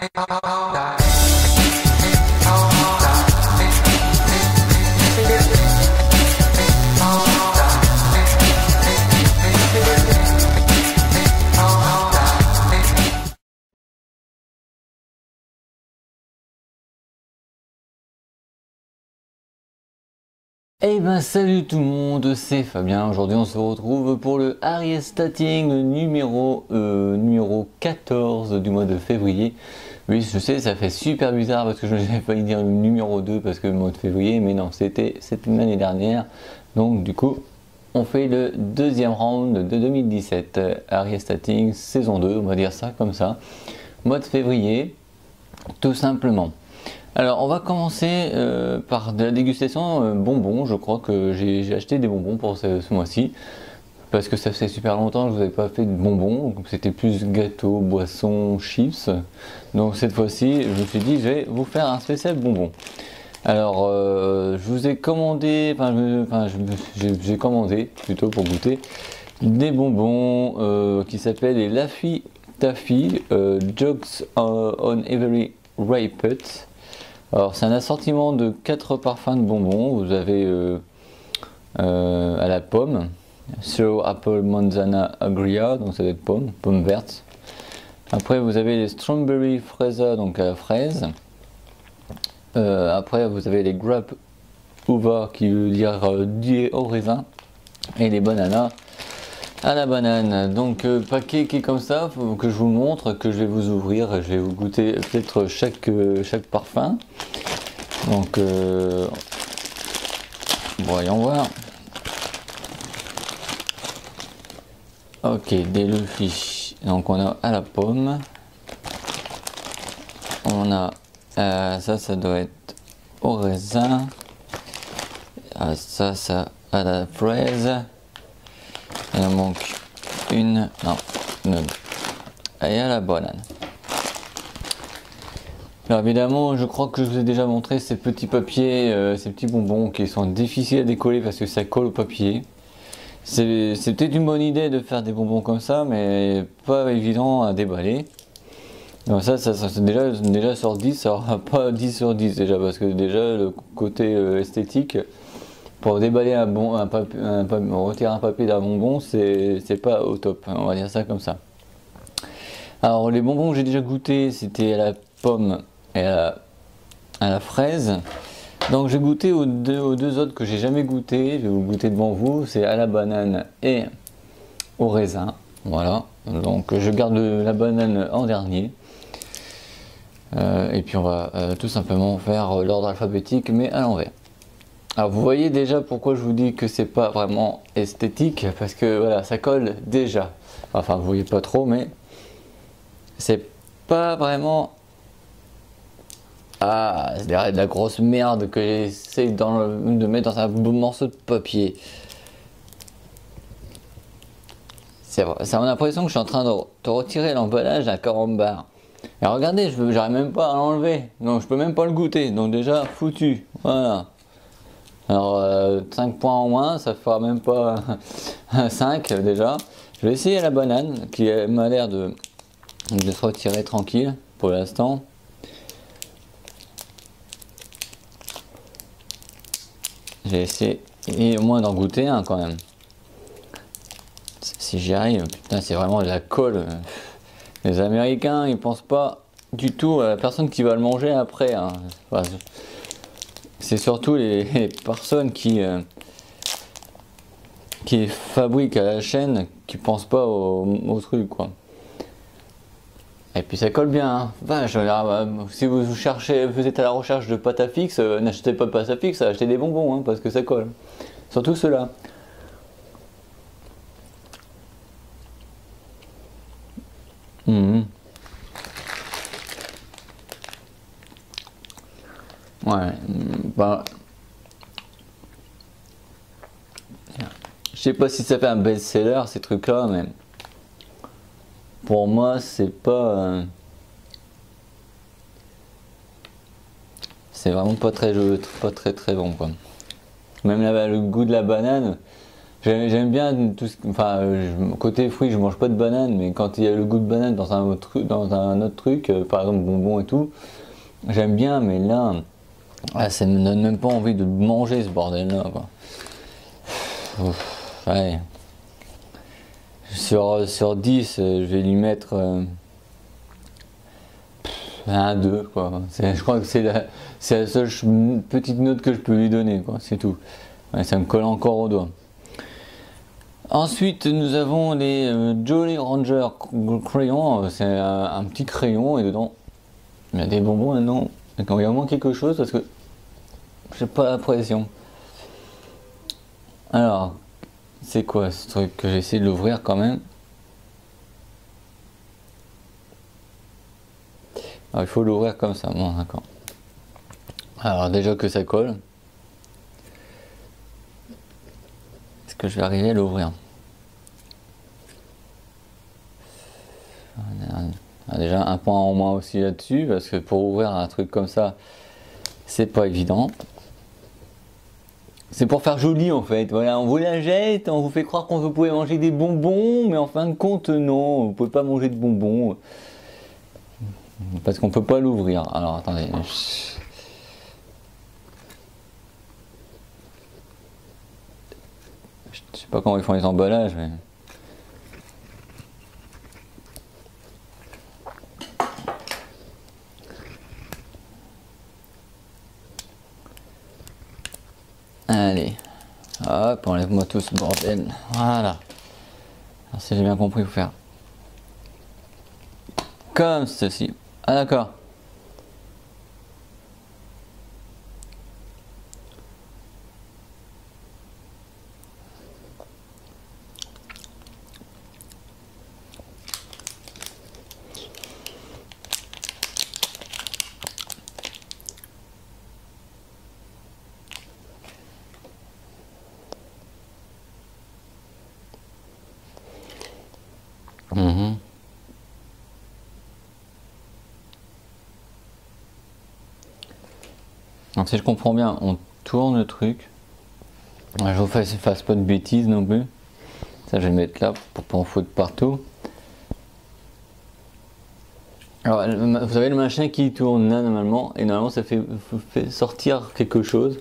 Eh ben salut tout le monde, c'est Fabien. Aujourd'hui on se retrouve pour le Harry Statting numéro 14 du mois de février. Oui, je sais, ça fait super bizarre parce que je n'ai failli dire le numéro 2 parce que le mois de février, mais non, c'était l'année dernière. Donc du coup, on fait le deuxième round de 2017 Harry Statting saison 2, on va dire ça comme ça. Mois de février, tout simplement. Alors on va commencer par de la dégustation bonbons. Je crois que j'ai acheté des bonbons pour ce mois-ci parce que ça fait super longtemps que je vous avais pas fait de bonbons, c'était plus gâteau, boisson, chips. Donc cette fois-ci je me suis dit je vais vous faire un spécial bonbon. Alors je vous ai commandé, j'ai commandé plutôt pour goûter des bonbons qui s'appellent les Laffy Taffy Jokes on Every Ripet. Alors c'est un assortiment de 4 parfums de bonbons. Vous avez à la pomme, Slow Apple Manzana Agria, donc ça doit être pomme verte. Après vous avez les Strawberry Fresa, donc à la fraise. Après vous avez les Grape Uva qui veut dire lié au raisin. Et les bananas à la banane. Donc paquet qui est comme ça, faut que je vous montre, que je vais vous ouvrir, je vais vous goûter peut-être chaque parfum. Donc voyons voir. Ok, des Luffy. Donc on a à la pomme, on a ça doit être au raisin, ça à la fraise. Il en manque une, non, et à la banane. Alors évidemment, je crois que je vous ai déjà montré ces petits papiers, ces petits bonbons qui sont difficiles à décoller parce que ça colle au papier. C'est peut-être une bonne idée de faire des bonbons comme ça, mais pas évident à déballer. Donc ça déjà sur 10, ça aura pas 10 sur 10 déjà, parce que déjà le côté esthétique, pour déballer retirer un papier d'un bonbon, c'est pas au top, on va dire ça comme ça. Alors les bonbons que j'ai déjà goûté, c'était à la pomme et à la fraise. Donc j'ai goûté aux deux autres que j'ai jamais goûté, je vais vous goûter devant vous, c'est à la banane et au raisin. Voilà, donc je garde la banane en dernier. Et puis on va tout simplement faire l'ordre alphabétique mais à l'envers. Alors vous voyez déjà pourquoi je vous dis que c'est pas vraiment esthétique, parce que voilà, ça colle déjà. Enfin vous voyez pas trop, mais c'est pas vraiment... Ah, c'est de la grosse merde que j'essaie de mettre dans un morceau de papier. C'est vrai, ça a l'impression que je suis en train de retirer l'emballage d'un carambar. Et regardez, j'arrive même pas à l'enlever, donc je peux même pas le goûter, donc déjà foutu, voilà. Alors 5 points en moins, ça fera même pas 5 déjà. Je vais essayer la banane qui m'a l'air de se retirer tranquille pour l'instant. J'ai essayé au moins d'en goûter un quand même. Si j'y arrive, putain c'est vraiment de la colle. Les Américains ils pensent pas du tout à la personne qui va le manger après. Hein. Enfin, c'est surtout les personnes qui fabriquent à la chaîne qui pensent pas au truc quoi. Et puis ça colle bien. Hein. Vache, si vous cherchez, vous êtes à la recherche de pâte à fixe, n'achetez pas de pâte à fixe, achetez des bonbons hein, parce que ça colle. Surtout ceux-là. Ouais, bah, je sais pas si ça fait un best-seller ces trucs-là, mais pour moi c'est pas, c'est vraiment pas très bon quoi. Même le goût de la banane, J'aime bien tout ce, enfin, côté fruits, je mange pas de banane, mais quand il y a le goût de banane dans un autre truc, par exemple bonbons et tout, j'aime bien, mais là, ça me donne même pas envie de manger ce bordel-là, quoi. Ouf, ouais. Sur 10, je vais lui mettre un 2, quoi. Je crois que c'est la seule petite note que je peux lui donner, quoi. C'est tout. Ouais, ça me colle encore au doigt. Ensuite, nous avons les Jolly Ranger crayons. C'est un petit crayon et dedans, il y a des bonbons maintenant. Il y a au moins quelque chose parce que j'ai pas l'impression. Alors, c'est quoi ce truc que j'ai essayé de l'ouvrir quand même? Alors, il faut l'ouvrir comme ça. Bon, d'accord. Alors, déjà que ça colle. Est-ce que je vais arriver à l'ouvrir? Déjà un point en moins aussi là-dessus, parce que pour ouvrir un truc comme ça, c'est pas évident. C'est pour faire joli en fait, voilà, on vous la jette, on vous fait croire qu'on vous pouvez manger des bonbons, mais en fin de compte non, vous pouvez pas manger de bonbons, parce qu'on peut pas l'ouvrir. Alors attendez, je sais pas comment ils font les emballages, mais... Allez, hop, enlève-moi tout ce bordel. Voilà. Alors, si j'ai bien compris, il faut faire comme ceci. Ah d'accord. Donc si je comprends bien, on tourne le truc. Je vous fasse pas de bêtises non plus. Ça je vais le mettre là pour pas en foutre partout. Alors vous avez le machin qui tourne là normalement, et normalement ça fait sortir quelque chose.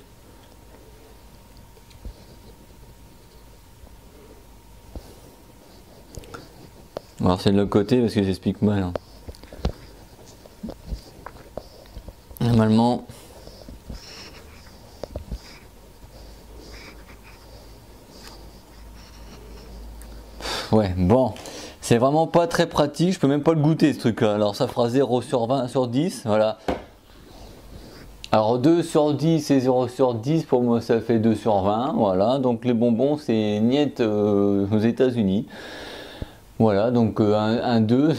Alors c'est de l'autre côté parce que j'explique mal. Hein. Normalement... Ouais, bon, c'est vraiment pas très pratique, je peux même pas le goûter ce truc là. Alors ça fera 0 sur 20 sur 10, voilà. Alors 2 sur 10 et 0 sur 10, pour moi ça fait 2 sur 20, voilà. Donc les bonbons c'est niet aux États-Unis. Voilà, donc un 2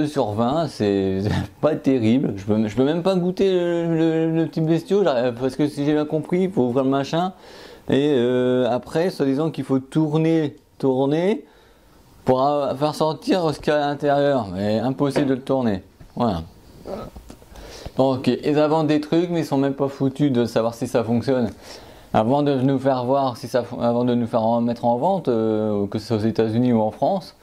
sur 20, c'est pas terrible. Je peux même pas goûter le petit bestiau, parce que si j'ai bien compris, il faut ouvrir le machin. Et après, soi-disant qu'il faut tourner pour faire sortir ce qu'il y a à l'intérieur, mais impossible de le tourner. Voilà. Donc ils inventent des trucs, mais ils sont même pas foutus de savoir si ça fonctionne. Avant de nous faire voir si ça, avant de nous faire mettre en vente, que ce soit aux États-Unis ou en France,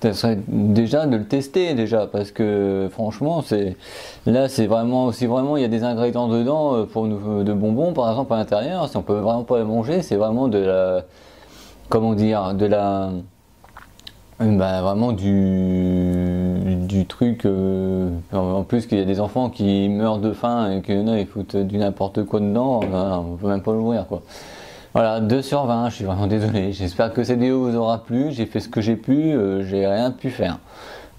ça serait déjà de le tester déjà, parce que franchement, c'est vraiment, si vraiment il y a des ingrédients dedans pour nous, de bonbons par exemple à l'intérieur, si on peut vraiment pas les manger, c'est vraiment de la, comment dire, de la vraiment du truc, en plus qu'il y a des enfants qui meurent de faim et qu'il y en a ils foutent du n'importe quoi dedans, on peut même pas l'ouvrir quoi. Voilà, 2 sur 20, je suis vraiment désolé, j'espère que cette vidéo vous aura plu, j'ai fait ce que j'ai pu, j'ai rien pu faire.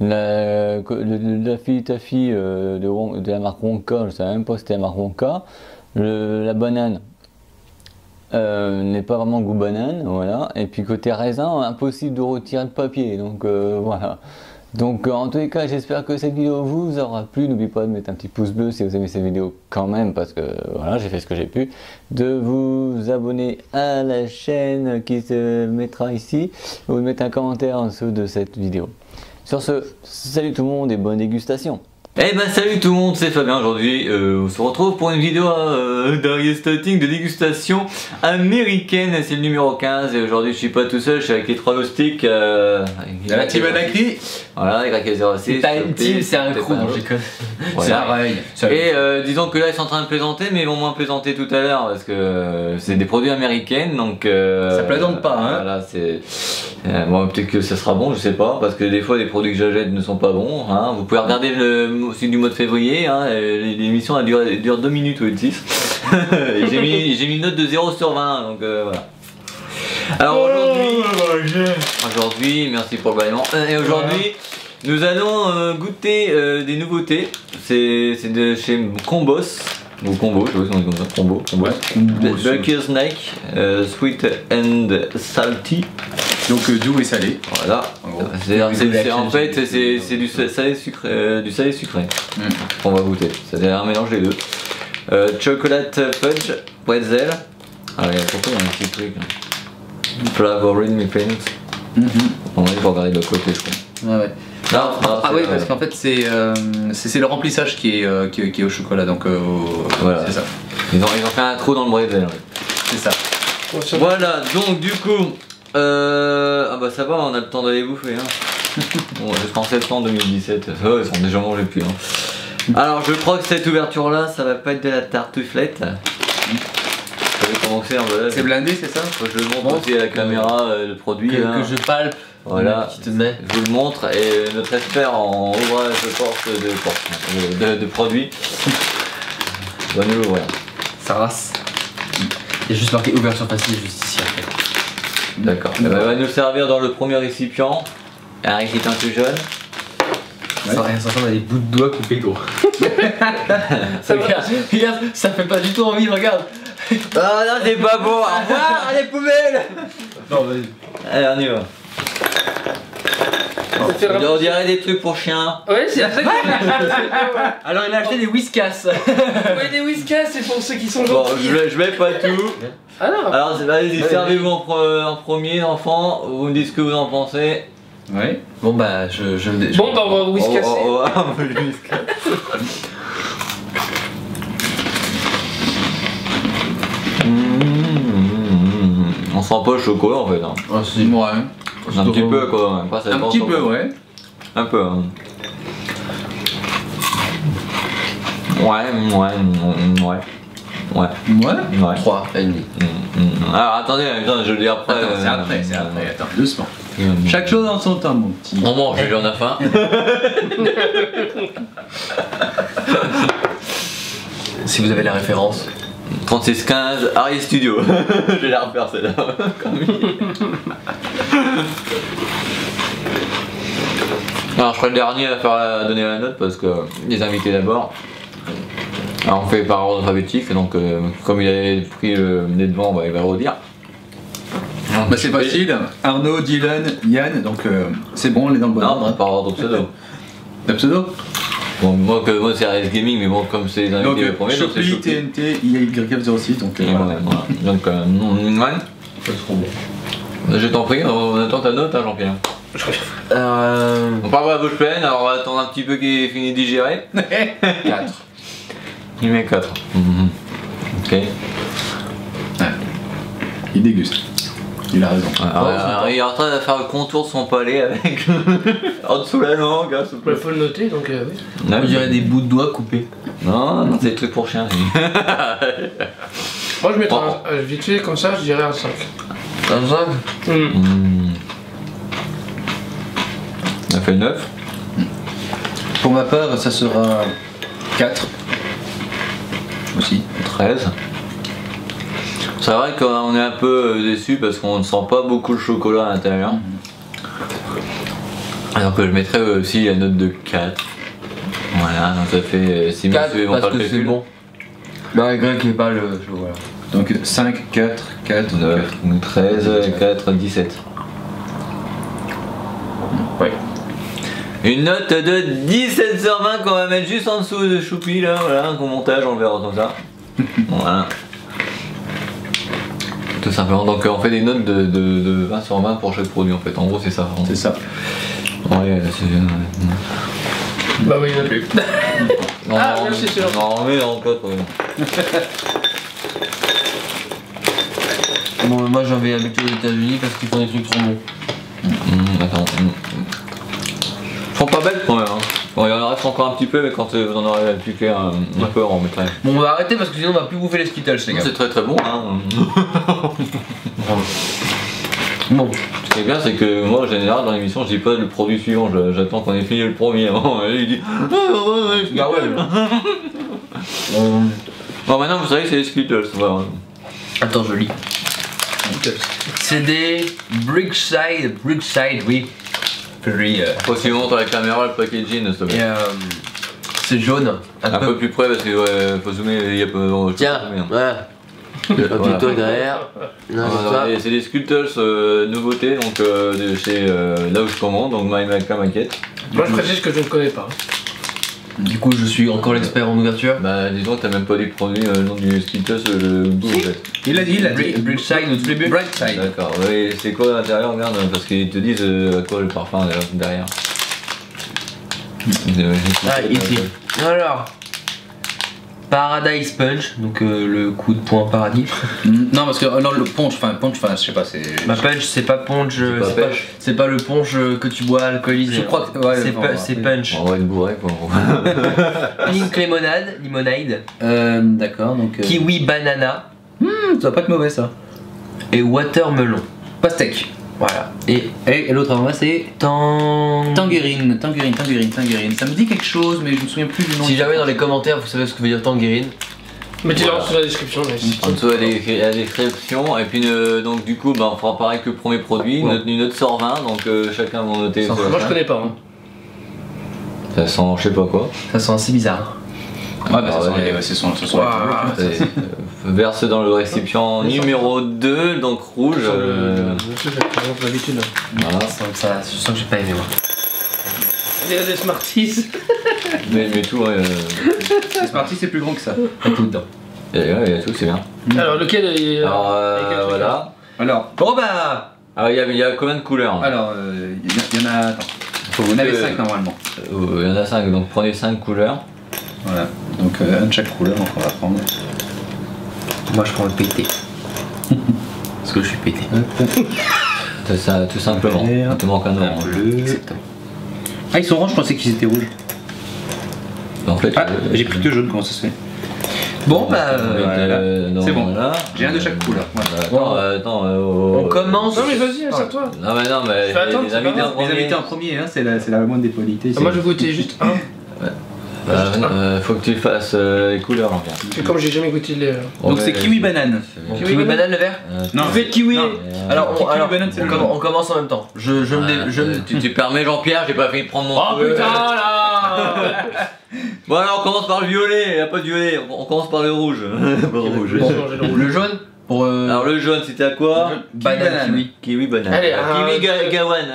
La fille taffy de la marque Wonka, je ne savais même pas si c'était la marque Wonka. La banane, n'est pas vraiment goût banane, voilà. Et puis côté raisin, impossible de retirer le papier, donc voilà. Donc en tous les cas, j'espère que cette vidéo vous aura plu. N'oubliez pas de mettre un petit pouce bleu si vous aimez cette vidéo quand même, parce que voilà, j'ai fait ce que j'ai pu. De vous abonner à la chaîne qui se mettra ici, ou de mettre un commentaire en dessous de cette vidéo. Sur ce, salut tout le monde et bonne dégustation. Eh ben salut tout le monde, c'est Fabien. Aujourd'hui on se retrouve pour une vidéo d'Ariestating de dégustation américaine. C'est le numéro 15 et aujourd'hui je suis pas tout seul, je suis avec les trois loustiques. La team Anacri. Voilà, YK06. C'est pas une team, c'est un crew, je déconne. Voilà. C'est pareil. Et disons que là ils sont en train de plaisanter, mais ils vont moins plaisanter tout à l'heure parce que c'est des produits américains, donc ça plaisante pas, hein. Voilà, c'est bon, peut-être que ça sera bon, je sais pas, parce que des fois les produits que j'achète ne sont pas bons. Hein. Vous pouvez regarder aussi du mois de février. Hein. L'émission dure 2 minutes ou 6. J'ai mis une note de 0 sur 20, donc voilà. Alors aujourd'hui, merci pour le baillement. Et aujourd'hui, nous allons goûter des nouveautés. C'est de chez Combos. Ou Combo, je sais pas si on dit comme ça. Combo. Bucky Snake, Sweet and Salty. Donc doux et salé. Voilà. En fait, c'est du salé sucré. On va goûter. C'est un mélange des deux. Chocolate fudge, pretzel. Ah, pourquoi il y a un petit truc là. Flavoring me paint. On va regarder de l'autre côté, je crois. Ouais. Non, oui, parce qu'en fait c'est le remplissage qui est au chocolat, donc voilà. C'est ça. Ils ont fait un trou dans le bretzel. C'est ça. Voilà, donc du coup, ah bah ça va, on a le temps d'aller bouffer. Hein. Bon, jusqu'en septembre 2017, ça va, ils sont déjà mangés plus. Hein. Alors je crois que cette ouverture là, ça va pas être de la tartuflette. C'est blindé, c'est ça? Je le montre aussi à la caméra, le produit. Que je palpe. Voilà, qui te met. Je vous le montre et notre expert en ouvrage de produits va nous l'ouvrir. Ça race. Il y a juste marqué ouverture facile juste ici après. D'accord. Il va nous servir dans le premier récipient, un récipient tout jaune. Ouais. Ça ressemble à des bouts de doigts coupés gros. regarde, ça fait pas du tout envie, regarde. Ah non, c'est pas beau. Au revoir les poubelles. Non, vas-y. Allez, on y va. On dirait des trucs pour chiens. Ouais, c'est ça. Alors il a acheté des Whiskas. Ouais, des Whiskas, c'est pour ceux qui sont Bon, gentils. je mets pas tout. Ah non. Alors allez-y, servez-vous en premier, enfant. Vous me dites ce que vous en pensez. Ouais. Bon bah Bon bah on va Whiskasser. On va Whiskas. On sent pas le chocolat en fait. Hein. Oh, c'est Ouais. Un petit peu quoi. Pas, Un petit peu, ouais. Un peu. Hein. Ouais. Ouais. 3 et demi. Alors attendez, je le dis après. Attends, c'est après. Attends, doucement. Chaque chose en son temps, mon petit. On mange, j'en ai faim. Si vous avez la référence. 3615 Ari Studio. Je vais la refaire celle-là. Alors je serai le dernier à donner la note parce que les invités d'abord. Alors on fait par ordre alphabétique, donc comme il avait pris le nez devant, il va le redire. Bah c'est facile, Arnaud, Dylan, Yann, donc c'est bon, on est dans le bon ordre. Non, par ordre pseudo. Le pseudo? Bon, moi c'est RS Gaming, mais bon, comme c'est les invités le premier, donc c'est Chopi, Chopi. TNT, IAYF06, donc Et voilà. voilà. Donc, ouais. C'est trop bon. Je t'en prie, on attend ta note, hein, Jean-Pierre. On part à la bouche pleine, alors on va attendre un petit peu qu'il ait fini de digérer. 4. Il met 4. Ok. Ouais. Il déguste. Il a raison. Alors, il est en train de faire le contour de son palais avec en dessous la langue. Hein, Il faut le noter donc oui. Non, On dirait des bouts de doigts coupés. non, c'est des trucs pour chiens. Moi je mettrais vite fait comme ça, je dirais un 5. Un 5. On a fait 9. Pour ma part, ça sera 4. Aussi. 13. C'est vrai qu'on est un peu déçu parce qu'on ne sent pas beaucoup le chocolat à l'intérieur. Alors que je mettrais aussi la note de 4. Voilà, donc ça fait 6 messieurs vont parce pas le que c'est calcul. bon. Bah Y qui est pas le chocolat. Donc 5, 4, 4, 9, 13, 4, 17. Ouais. Une note de 17 sur 20 qu'on va mettre juste en dessous de Choupi là, voilà, un montage, on le verra comme ça. Voilà. Tout simplement, donc on fait des notes de 20 sur 20 pour chaque produit en fait, en gros c'est ça. C'est ça. Ouais, Bah oui, il n'y en a plus. Non, Ah, merci, c'est gentil. non, mais encore. Bon, moi j'avais habité aux États-Unis parce qu'ils font des trucs trop bons. Attends. Ils sont pas bêtes quand même. Hein. Bon, il en reste encore un petit peu, mais quand vous en aurez appliqué un peu, on mettrait. Bon, on va arrêter parce que sinon on va plus bouffer les Skittles, les gars. C'est très très bon. Hein. Bon, Ce qui est bien, c'est que moi, en général, dans l'émission, je dis pas le produit suivant, j'attends qu'on ait fini le premier avant. Et il dit. bah ouais. Bon, maintenant, vous savez que c'est les Skittles. Voilà. Attends, je lis. C'est des Brookside, oui. Puis, Faut que tu montres à la caméra le packaging, s'il te plaît. c'est jaune. Un peu plus près parce que ouais, faut zoomer, il y a peu. Tiens, voilà. Un petit truc derrière. Non, C'est des Skittles nouveautés, donc de chez là où je commande, donc My Maca Maquette. Moi, je précise que je ne connais pas. Du coup, je suis encore l'expert en ouverture. Bah, disons que t'as même pas dit le produit, le nom du Skittles, le goût en fait. Il a dit. Brookside au tout début. Brightside. D'accord, oui, c'est quoi à l'intérieur, regarde, parce qu'ils te disent à quoi le parfum derrière. Ah, ici. Alors, Paradise Punch, donc le coup de poing paradis. Non, parce que non, le punch, je sais pas, c'est. Ma punch, c'est pas punch, pas pêche. c'est pas le punch que tu bois alcoolisé. Je crois que. Ouais, c'est punch. On va être bourré quoi. Pink limonade, D'accord, donc. kiwi banana Ça va pas être mauvais ça. et watermelon. Pastèque. Voilà. Et Et l'autre avant moi c'est. tant. Tangerine. Ça me dit quelque chose, mais je me souviens plus du nom. Si jamais dans les commentaires vous savez ce que veut dire tangerine, Mettez-le sous la description. Mais En dessous, il y a la description, et puis donc du coup, bah, on fera pareil que le premier produit, une note sur 20, donc chacun va noter. moi, je connais pas. Hein. Ça sent, je sais pas quoi. ça sent assez bizarre. Ouais, bah Ah ouais. c'est son. Verse dans le récipient numéro 2, donc rouge. Je fais par exemple l'habitude. Voilà. Ça, je sens que j'ai pas aimé moi. Il y a des Smarties. Mais tout, ouais, C'est parti, c'est plus grand que ça. Pas tout dedans. il y a tout, c'est bien. Alors, lequel est. Alors avec quel truc, voilà. Alors, Bon bah Alors il y a combien de couleurs? alors, il y en a. Attends. Faut Il y en avait que- 5 normalement. Il y en a 5, donc prenez 5 couleurs. Voilà. Donc un de chaque couleur, donc on va prendre. moi je prends le pété. Parce que je suis pété. C'est ça, tout simplement. Il te manque un nom. Bleu. Exactement. Ah, ils sont orange, je pensais qu'ils étaient rouges. En fait, Ah, j'ai pris que jaune, comment ça se fait? Bon, bah, c'est bon. J'ai un de chaque couleur. Voilà. Attends, On commence. Non, mais vas-y, assure-toi. Non mais Je vais attendre, les c'est invités pas en grave. Les premier. invités en premier, hein, c'est la moindre des politesses. Ah, moi, je vais goûter juste un. Faut que tu fasses les couleurs en fait. Parce que comme j'ai jamais goûté les. Donc c'est kiwi banane. Kiwi banane le vert. Non, Fais de kiwi. Non. Alors, Kiwi banane, c'est le nom. on commence en même temps. Je me Tu permets Jean-Pierre, j'ai pas fini de prendre mon Oh truc. putain là. Bon alors on commence par le violet, y a pas de violet, on commence par le rouge. Pas le rouge. Bon, changer le rouge. le jaune pour Alors le jaune c'était à quoi? banane kiwi. Kiwi banane. Allez, Kiwi gawan.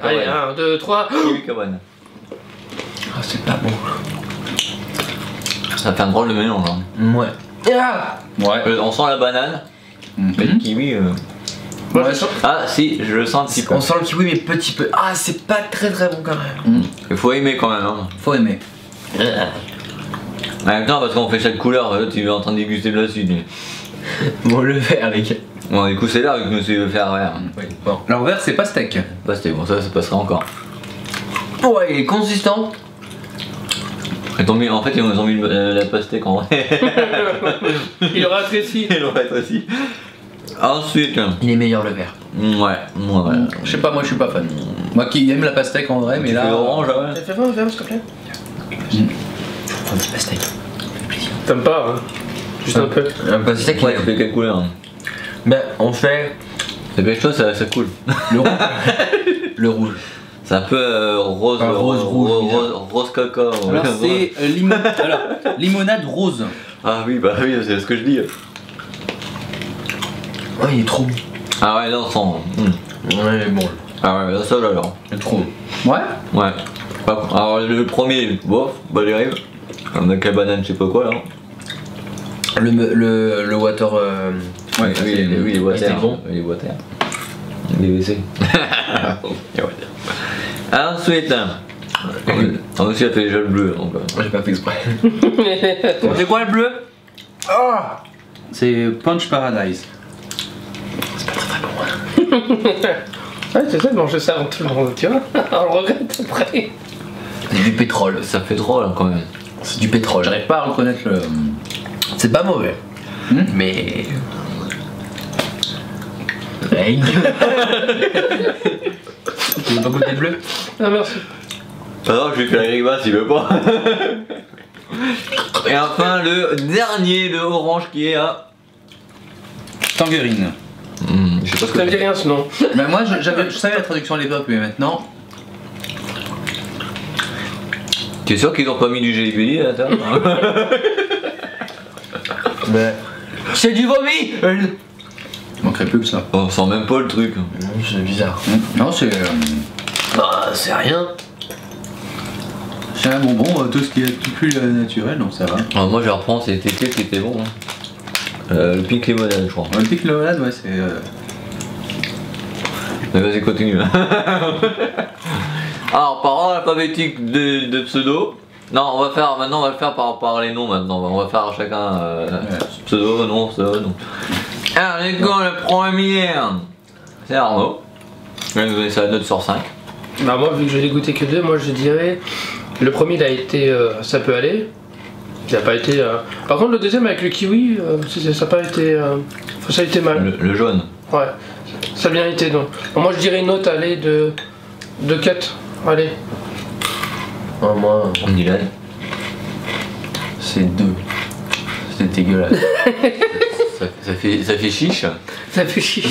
Allez, 1, 2, 3. Kiwi gawan. Ah c'est pas bon. Ça fait un drôle de mélange. Hein. Ouais. Ah Ouais. On sent la banane, mais le kiwi. Moi, je sens. Ah si, je le sens un petit peu. On sent le kiwi mais petit peu. Ah c'est pas très bon quand même. Il faut aimer quand même. Hein. Faut aimer. En même temps parce qu'on fait chaque couleur, tu es en train de déguster de la suite. Bon le vert les gars. Bon du coup c'est là que je me suis fait vert. Oui. Bon. Alors vert, c'est pastèque. Bah c'était bon, ça passera encore. Ouais il est consistant. En fait ils ont mis la pastèque en vrai. Il aura rétréci. Il aurait être aussi. Ensuite, Il est meilleur le vert. ouais. Je sais pas, moi je suis pas fan. Moi qui aime la pastèque en vrai, mais Tu là. fais orange, ouais. Fais voir un verre, s'il te plaît. Prends du pastèque. T'aimes pas, hein. Juste un peu. Un pastèque. Ouais, tu fais quelle couleur? Hein. Ben on fait Ça fait chaud, ça coule. le rouge. Le rouge. C'est un peu rose, Enfin, rose caca. Alors c'est limonade rose. Ah oui, bah oui, c'est ce que je dis. Oh il est trop bon. Ah ouais, là on sent. Ouais bon. Ah ouais, là ça alors. Il est trop bon. Ouais. Ouais. Alors le premier, bof, bah les rives. Avec la banane, je sais pas quoi là. Le water. Ouais, Oui, les water. C'était bon. Les water. Les WC. Les water. Ensuite, T'en aussi, il a fait déjà le bleu. Donc, J'ai pas fait exprès. C'est quoi le bleu? C'est Punch Paradise. C'est pas très bon. Ouais, c'est ça de manger ça avant tout le monde, tu vois. On le regrette après. C'est du pétrole. ça fait drôle hein, quand même. C'est du pétrole. J'arrive pas à reconnaître le. C'est pas mauvais. Mais. Hey. Tu veux pas goûter le bleu? Ah, merci. Alors, je lui fais la grimace, il veut pas. Et enfin, le dernier, le orange qui est à. Tangerine. Je sais pas ce que Ça me dit rien ce nom. Bah moi je savais la traduction à l'époque, mais maintenant. Tu es sûr qu'ils ont pas mis du jelly belly à l'intérieur? Mais. C'est du vomi! Il manquerait plus que ça. On sent même pas le truc. C'est bizarre. Non, c'est. Bah, c'est rien. C'est un bonbon, tout ce qui est plus naturel, donc ça va. Alors, moi, je reprends, c'était quel qui était bon. Hein. Le pink lemonade, je crois. Le pic lemonade, ouais, c'est. Mais vas-y, continue. Alors, par ordre alphabétique de pseudo. Non, maintenant on va le faire par les noms maintenant. On va faire chacun pseudo, nom, pseudo, nom. Alors, les gars, le premier, c'est Arnaud. Je vais nous donner sa note sur 5. Bah, moi, vu que je l'ai goûté que 2, moi je dirais. Le premier, il a été. Ça peut aller. Il a pas été. Par contre, le deuxième avec le kiwi, ça a pas été. Ça a été mal. Le jaune. Ouais. Ça a bien été, donc. Alors, moi, je dirais une note, allez, de 4. Allez. Moi, Dylan. c'est 2. C'est dégueulasse. Ça fait chiche. Ça fait chier.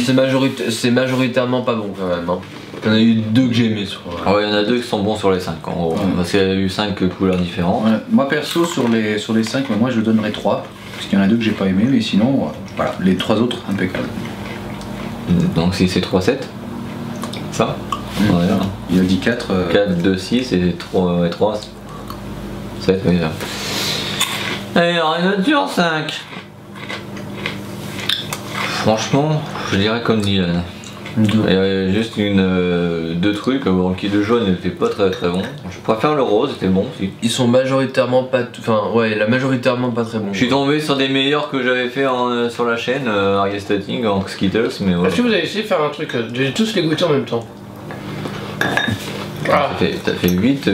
C'est majoritairement pas bon quand même. Hein. Il y en a eu 2 que j'ai aimé sur. Ah ouais, il y en a 2 qui sont bons sur les 5 en gros. Parce qu'il y a eu 5 couleurs différentes. Ouais. Moi perso sur les 5, moi je donnerais 3. Parce qu'il y en a 2 que j'ai pas aimé, mais sinon, voilà, les 3 autres impeccables. Donc si c'est 3, 7. Ça ouais, là. Il a dit 4. 4, 2, 6 et 3, 7, oui. Allez, alors une note sur 5. Franchement, je dirais comme Dylan. Il y avait juste deux trucs, le qui de jaune n'était pas très bon. Je préfère le rose, c'était bon aussi. Ils sont majoritairement pas. Enfin, ouais, majoritairement pas très bons. Je suis tombé sur des meilleurs que j'avais fait sur la chaîne, Ariel Stating en Skittles, mais voilà. Est-ce que vous avez essayé de faire un truc, de tous les goûter en même temps? Ah. T'as fait 8 et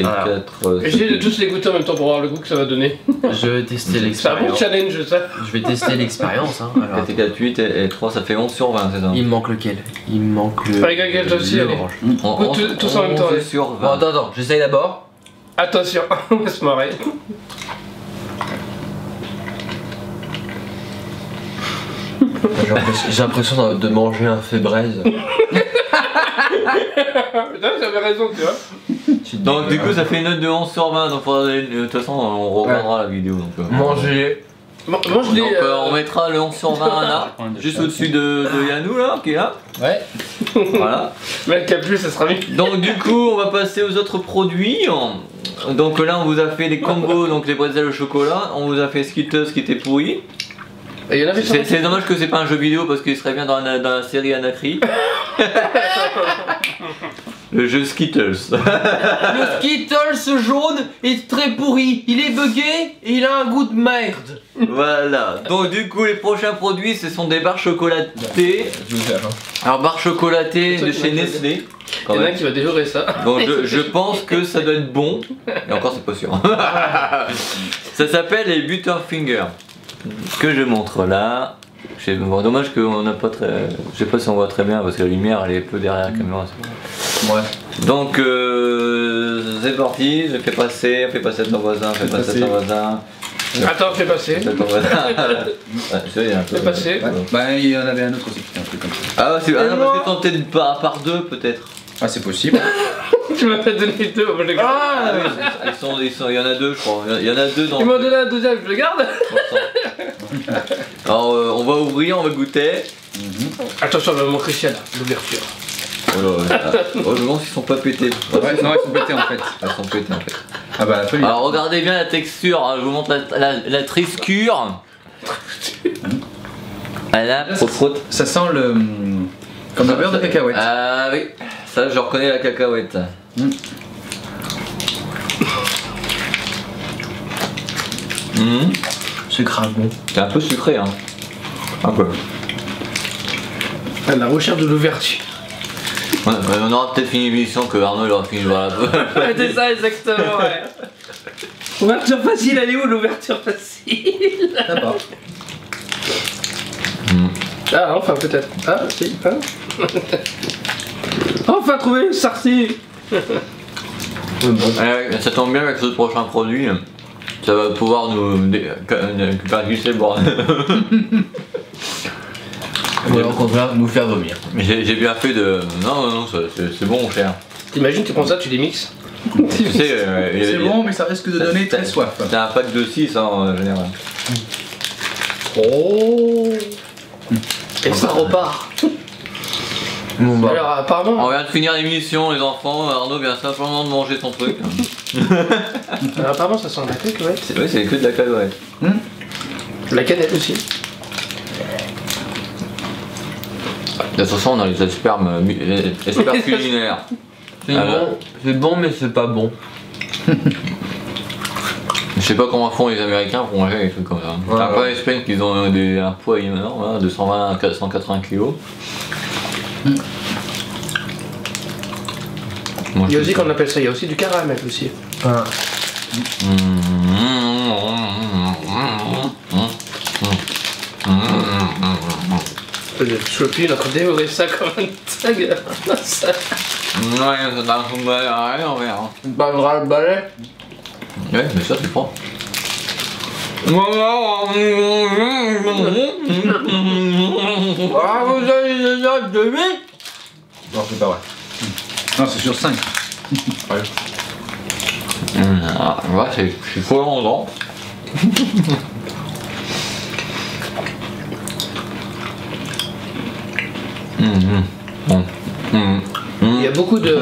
Voilà. 4. Essayez de tous les goûter en même temps pour voir le goût que ça va donner. Je vais tester C'est un bon l'expérience. challenge, ça. Je vais tester l'expérience. Hein. Alors, 4, 4, 8 et 3, ça fait 11 sur 20, c'est ça? il me manque lequel? Il me manque le. Allez, Gaël, aussi, allez. orange. Tous en même temps, 11 allez. sur Bon, 20. attends, j'essaye d'abord. Attention, on va se marrer. J'ai l'impression de manger un fait braise. Putain, j'avais raison, tu vois. Donc du coup ça fait une note de 11 sur 20, donc de toute façon on reprendra la vidéo. Donc, Manger. Moi, je l'ai. donc on mettra le 11 sur 20 là, juste au-dessus de Yannou là, qui est là. Ouais. Voilà. Mec, qui a plus, ça sera mieux. Donc du coup on va passer aux autres produits. Donc là on vous a fait les combos, donc les bretzels au chocolat, on vous a fait Skittles qui était pourri. Et il y en avait sur C'est dommage que c'est pas un jeu vidéo parce qu'il serait bien dans la série Anacri. Le jeu Skittles. Le Skittles jaune est très pourri. Il est bugué et il a un goût de merde. Voilà. Donc du coup les prochains produits ce sont des barres chocolatées. Je vais faire. Alors barres chocolatées de chez Nestlé. Il y en a un qui va dévorer ça. Donc je pense que ça doit être bon. Et encore c'est pas sûr. Ça s'appelle les Butterfinger. Que je montre là. Bon, dommage qu'on n'a pas très. Je sais pas si on voit très bien parce que la lumière elle est peu derrière la caméra. Ouais. Donc c'est parti, je fais passer, on fait passer ton voisin, fais passer ton voisin. Attends, fais passer. Fais ton voisin. Ouais, il y a un peu. Fais passer. Ouais. Bah il y en avait un autre aussi qui était un truc comme ça. Ah, c'est non, parce que t'en peut-être par deux peut-être. Ah c'est possible. Tu m'as fait donner deux, moi je le garde. Ah oui, il y en a deux je crois. Il y en a deux dans. Tu m'as donné un deuxième, je le garde. Alors on va ouvrir, on va goûter. Attention, on va montrer Chiana, l'ouverture. Oh je pense qu'ils sont pas pétés. Ouais, non ils sont pétés en fait. Ils sont pétés en fait. Ah bah absolument. Alors regardez bien la texture, hein, je vous montre la triscure. Voilà, prout. Ça sent le. Comme le beurre de cacahuète. Ah oui, ça je reconnais la cacahuète. C'est grave bon. C'est un peu sucré, hein. Un peu. À la recherche de l'ouverture. Ouais, on aura peut-être fini l'émission que Arnaud il aura fini de voir la Ouais, c'est ça exactement, ouais. Ouverture facile, elle est où l'ouverture facile? Là-bas. Ah, enfin peut-être. Ah, si, hein. Enfin trouvé une sortie. Ça tombe bien avec ce prochain produit. Ça va pouvoir nous glisser le bordel. Ou alors au contraire, nous faire vomir. J'ai bien fait de... Non, c'est bon, cher. T'imagines, tu prends ça, tu les mixes. Tu sais, C'est bon, mais ça risque de donner très soif. T'as un pack de 6 hein, en général. Oh. Et ça repart. Bon bah. Alors apparemment. On vient de finir l'émission, les enfants. Arnaud vient simplement de manger son truc. Alors, apparemment, ça sent la cacahuète. Oui, c'est que de la cacahuète. La canette aussi. De toute façon, on a les experts culinaires. C'est bon, mais c'est pas bon. Je sais pas comment font les Américains pour manger des trucs comme ça. Ouais, Après, les Espagnols, ils ont un poids énorme, hein, de 120 à 180 kg. Il y a aussi qu'on appelle ça, il y a aussi du caramel aussi. Ah. Chopi, il est en train de dévorer ça comme un tag. Ouais, c'est un coup de balai, on verra. Pas le balai. Ouais, mais ça, c'est fort. Ah, vous avez des notes de 8? Non, c'est pas vrai. Non, c'est sur 5. Ouais, c'est collant. Il y a beaucoup de.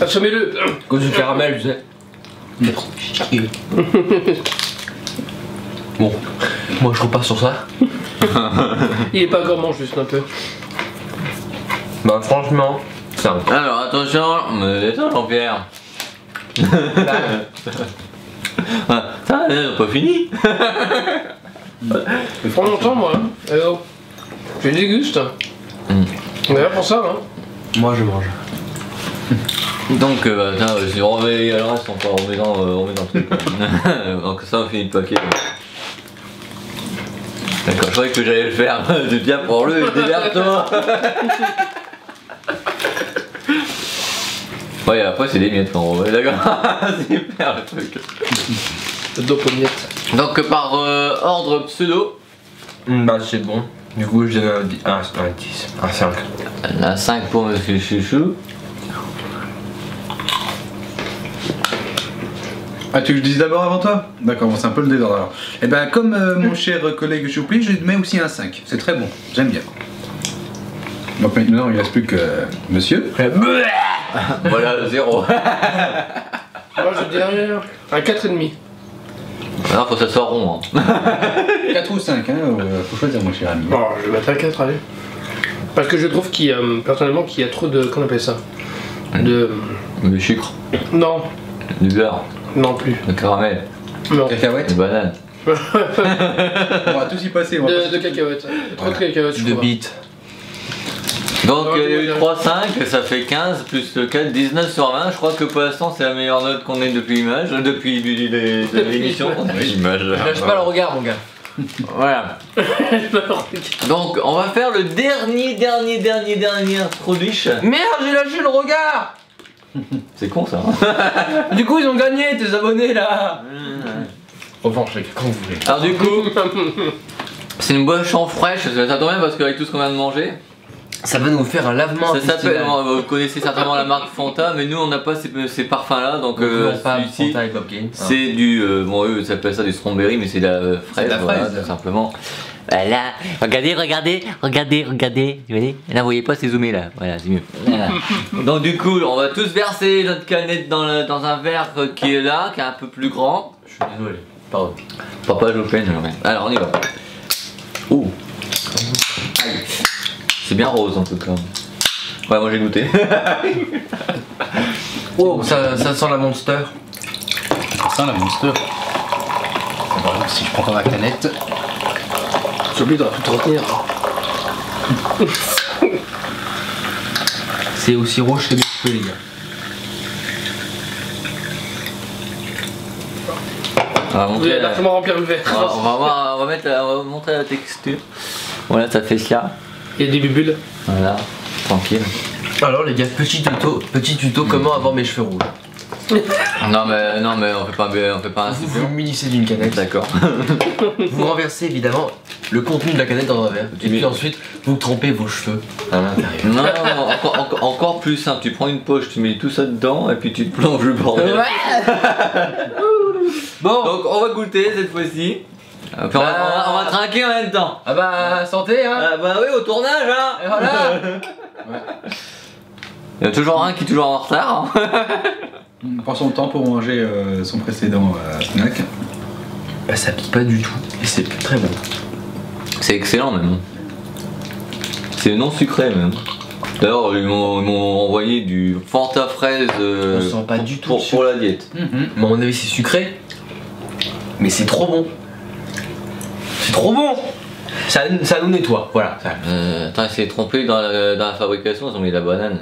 Assommez-le. Cause du caramel, je sais. Bon, moi je repars sur ça. Il est pas gourmand, juste un peu. Bah franchement, c'est un... Alors attention, me détends Jean-Pierre. Ça, c'est pas fini. Il prend longtemps, moi. Eh oh. Je déguste. On est là pour ça, hein. Moi je mange. Donc, si on remet le reste, on remet dans le truc. Donc ça, on finit le paquet. D'accord, je croyais que j'allais le faire. De bien pour le déverse-toi. Ouais, après c'est des miettes quand on d'accord. C'est super le truc. Dopomiettes. Donc par ordre pseudo. Bah c'est bon. Du coup je donne un 10, un 5. Un 5 pour Monsieur Chouchou. Ah, tu veux que je dise d'abord avant toi? D'accord, bon, c'est un peu le désordre alors. Et ben, comme mon cher collègue Choupli, je mets aussi un 5. C'est très bon, j'aime bien. Donc maintenant, il ne reste plus que monsieur. Voilà, 0. Moi, je dirais un 4,5. Non, faut que ça soit rond. Hein. 4 ou 5, hein, faut choisir, mon cher ami. Bon, je vais mettre un 4, allez. Parce que je trouve qu'il y a, personnellement, qu'il y a trop de. Qu'on appelle ça? De. Du sucre, Non, du beurre, non plus. du caramel, Non. Cacahuètes. des bananes. On va tous y passer. On va De cacahuètes. Trop de cacahuètes, je De crois. bites. Donc il y a eu 3-5, ça fait 15 plus le 4, 19 sur 20. Je crois que pour l'instant c'est la meilleure note qu'on ait depuis l'image, depuis l'émission. Oui, l'image. Lâche pas le regard mon gars. Voilà. Donc on va faire le dernier produit. Merde, j'ai lâché le regard. C'est con ça. Hein. Du coup ils ont gagné tes abonnés là. Revanche quand vous voulez. Alors du coup, c'est une boisson fraîche, ça tombe bien parce qu'avec tout ce qu'on vient de manger, Ça va nous faire un lavement ça s'appelle, intestinal. vous connaissez certainement la marque Fanta, mais nous on n'a pas ces parfums là, donc Pas celui-ci, Fanta et Popkin. c'est du, bon eux ils appellent ça du strawberry, mais c'est de la fraise, de la voilà, fraise. tout simplement. Voilà, regardez, vous voyez, là vous voyez pas, c'est zoomé là, voilà c'est mieux. Voilà. Donc du coup on va tous verser notre canette dans un verre qui est là, qui est un peu plus grand. Je suis désolé. Pardon. Papa je peine, alors on y va. Ouh. Aïe. C'est bien rose en tout cas. Ouais, moi j'ai goûté. Wow, ça sent la Monster. Ça, la Monster. Par exemple, si je prends pas ma canette. J'ai oublié de tout retenir. C'est aussi rouge que mes cheveux, les gars. On va Vous montrer allez la- largement remplir le verre. on va montrer la texture. Voilà, ça fait ça. Il y a des bubules. Voilà, tranquille. Alors les gars, petit tuto comment avoir mes cheveux rouges. Non mais on fait pas un Vous super. vous munissez d'une canette. D'accord. Vous renversez évidemment le contenu de la canette dans un verre. Et puis ensuite, vous trempez vos cheveux à l'intérieur. Non, encore plus simple. Tu prends une poche, tu mets tout ça dedans et puis tu te plonges le bordel. Bon, Donc on va goûter cette fois-ci. Puis on va trinquer en même temps. ah bah santé hein. Ah bah oui, au tournage hein. Et voilà. Il y a toujours un qui est toujours en retard. Hein. On prend son temps pour manger son précédent snack. Bah ça pique pas du tout. Et c'est très bon. C'est excellent même. C'est non sucré même. D'ailleurs ils m'ont envoyé du Fanta fraise On sent pas du tout le pour la diète. Mais à mon avis c'est sucré. Mais c'est trop bon. C'est trop bon. Ça nous nettoie, voilà. Attends, ils s'est trompé dans la fabrication, ils ont mis de la banane.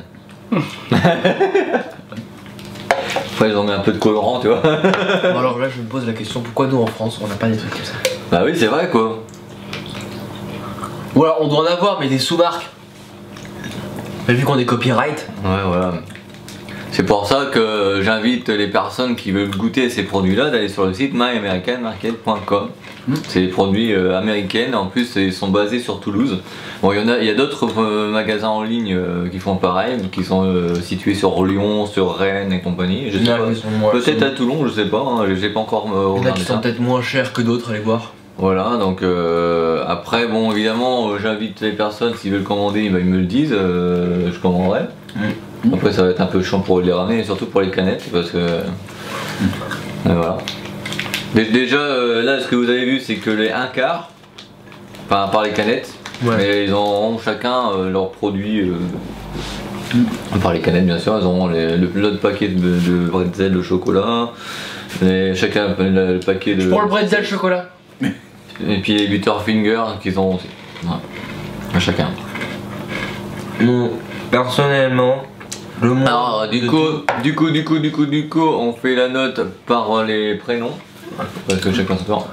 Après ils ont mis un peu de colorant, tu vois. Bon, alors là je me pose la question, pourquoi nous en France on n'a pas des trucs comme ça? Bah oui, c'est vrai quoi. Ou alors on doit en avoir mais des sous-marques. Mais vu qu'on est copyright. Ouais, voilà. C'est pour ça que j'invite les personnes qui veulent goûter ces produits-là d'aller sur le site myamericanmarket.com. C'est des produits américains, en plus ils sont basés sur Toulouse. Bon, il y a d'autres magasins en ligne qui font pareil, qui sont situés sur Lyon, sur Rennes et compagnie. Je sais Non, pas. ils sont moins- Peut-être à Toulon, je sais pas, hein, j'ai pas encore Il y en a regardé qui ça. sont peut-être moins chers que d'autres, allez voir. Voilà, donc après, bon, évidemment, j'invite les personnes, s'ils veulent commander, ils me le disent, je commanderai. Après, ça va être un peu chiant pour les ramener, et surtout pour les canettes, parce que. Et voilà. Déjà, là, ce que vous avez vu, c'est que les 1/4, enfin, par les canettes, Ouais. mais ils auront chacun leurs produits. Par les canettes, bien sûr, ils auront l'autre paquet de bretzel de chocolat, chacun le paquet de. Je prends le bretzel chocolat. Et puis les Butterfinger qu'ils ont aussi. Ouais. À chacun. Personnellement, le moins. Alors du coup, on fait la note par les prénoms. Parce que chacun se tourne.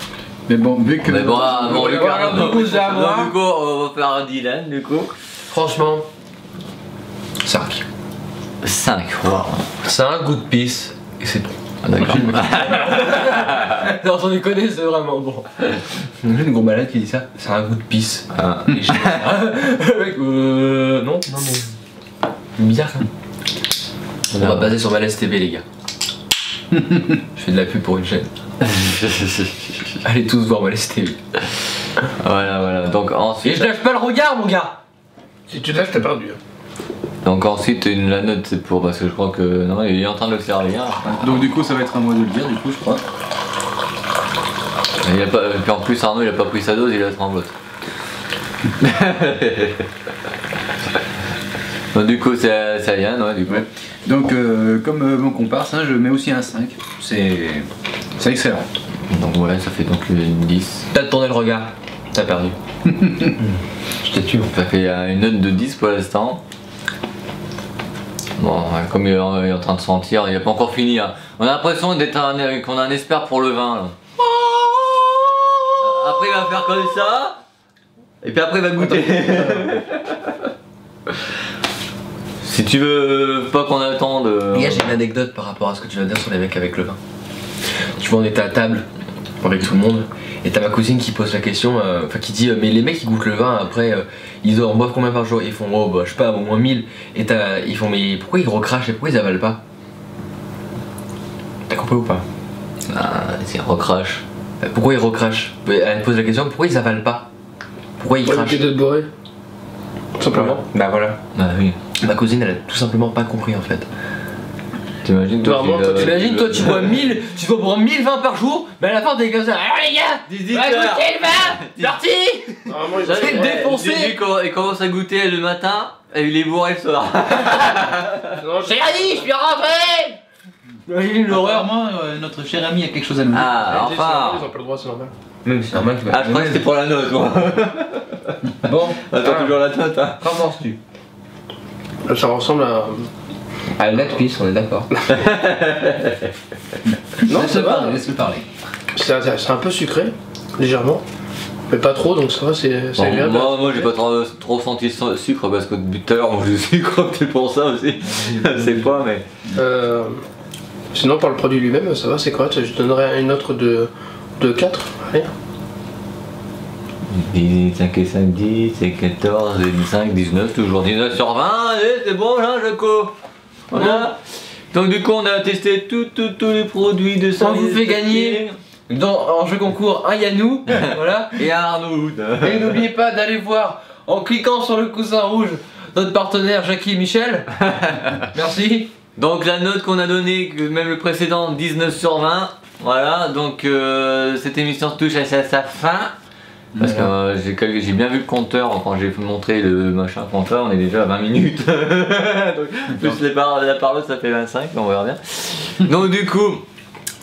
Mais bon, vu que. Mais bon, bon, voilà, Lucas, du coup, c'est à moi. du coup, on va faire un Dylan du coup. Franchement, 5. 5, wow. C'est un goût de pisse et c'est bon. Ah, d'accord. Non, j'en ai connu, c'est vraiment bon. J'ai une gros malade qui dit ça. C'est un goût de pisse. Ah. Et je mec, non, mais. C'est bizarre ça. On va baser sur Malaise TV, les gars. Je fais de la pub pour une chaîne. Allez tous voir Malaise TV. Voilà. Donc Et ensuite, je lâche pas le regard, mon gars. Si tu te lâches, t'as perdu. la note c'est pour parce que je crois que non, il est en train de le servir. Donc, du coup, ça va être à moi de le dire, du coup, je crois. Il a pas, puis en plus Arnaud il a pas pris sa dose, il a tremblote. Donc du coup c'est à Yann, ouais, du coup. Ouais. Donc, comme mon comparse, hein, je mets aussi un 5. C'est excellent. Donc ouais, ça fait donc une 10. T'as tourné le regard. T'as perdu. Je t'ai tué. Ça fait une note de 10 pour l'instant. Bon, comme il est en train de sentir, il n'a pas encore fini. Hein. On a l'impression qu'on a un expert pour le vin. Là. Après il va faire comme ça. Et puis après il va goûter. Si tu veux pas qu'on attende. Les gars, j'ai une anecdote par rapport à ce que tu vas dire sur les mecs avec le vin. Tu vois, on était à table avec tout le monde et t'as ma cousine qui pose la question, enfin qui dit mais les mecs qui goûtent le vin après ils en boivent combien par jour? Ils font oh bah je sais pas au moins 1000 et ils font mais pourquoi ils recrachent et pourquoi ils avalent pas? T'as compris ou pas? Ah, c'est recrache. Pourquoi ils recrachent? Elle pose la question pourquoi ils avalent pas? Pourquoi ils Pour crachent? éviter de bourrer. Tout simplement. Bah voilà. Bah oui. Ma cousine elle a tout simplement pas compris en fait. T'imagines toi, T'imagines toi tu bois 1000, tu dois boire 1000 vins par jour, mais à la fin t'es comme ça. Alors les gars, 18 va heures. goûter le vin, c'est parti. Normalement, ils J'avais ont- défoncé. Il commence à goûter le matin et il est bourré le soir. Non, J'ai rien dit, je suis rentré. T'imagines l'horreur. Apparemment, notre cher ami a quelque chose à nous dire. Ah, Ils enfin. ont pas le droit, c'est normal. Même c'est normal que tu Ah, je crois que c'était pour la note, moi. Bon, Attends toujours la note, hein. qu'en penses-tu? Ça ressemble à. À la pisse, on est d'accord. Non, ça va. Laisse-le parler. C'est un peu sucré, légèrement. Mais pas trop, donc ça va, c'est Bon, agréable. moi j'ai pas trop senti le sucre parce que depuis tout à l'heure, moi je sucre, c'est pour ça aussi. Je sais pas, mais. Sinon, par le produit lui-même, ça va, c'est correct. Je donnerais une note de 4. Allez. 18, 5 et 5, 10, c'est 14, 5, 19, toujours 19 sur 20, allez, c'est bon là, Jaco. Voilà. Donc du coup, on a testé tous les produits de On vous fait gagner en jeu concours un Yannou, voilà. Et Arnaud. Et n'oubliez pas d'aller voir en cliquant sur le coussin rouge notre partenaire Jackie Michel. Merci. Donc la note qu'on a donnée, même le précédent, 19 sur 20. Voilà, donc cette émission touche à sa fin. Parce que j'ai bien vu le compteur quand j'ai montré le machin compteur, on est déjà à 20 minutes. Donc, plus la parole, ça fait 25, on verra bien. Donc du coup,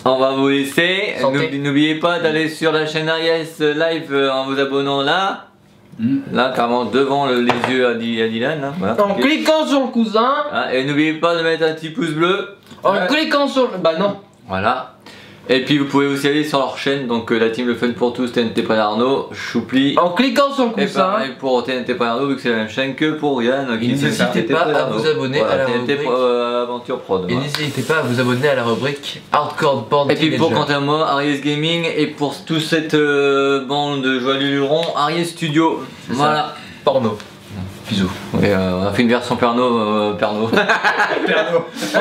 on va vous laisser. Santé. N'oubliez pas d'aller sur la chaîne Ariès Live en vous abonnant là. Là, carrément devant les yeux à Dylan. Hein, voilà. En cliquant sur le cousin, Ah, et n'oubliez pas de mettre un petit pouce bleu. en cliquant sur le... Bah non. Voilà. Et puis vous pouvez aussi aller sur leur chaîne, donc la team Le Fun pour tous, TNT Arnaud, Choupli. En cliquant sur le Et coussin. pareil pour TNT Arnaud, vu que c'est la même chaîne que pour Yann. Et n'hésitez pas à vous abonner à la TNT rubrique. Aventure Prod. Et Voilà. n'hésitez pas à vous abonner à la rubrique Hardcore Porn Et puis pour Teenager. quant à moi, Ariès Gaming, et pour toute cette bande de joyeux lurons, Ariès Studio. C'est ça. Voilà. Porno. Bisous. Et on a fait une version Pernod. On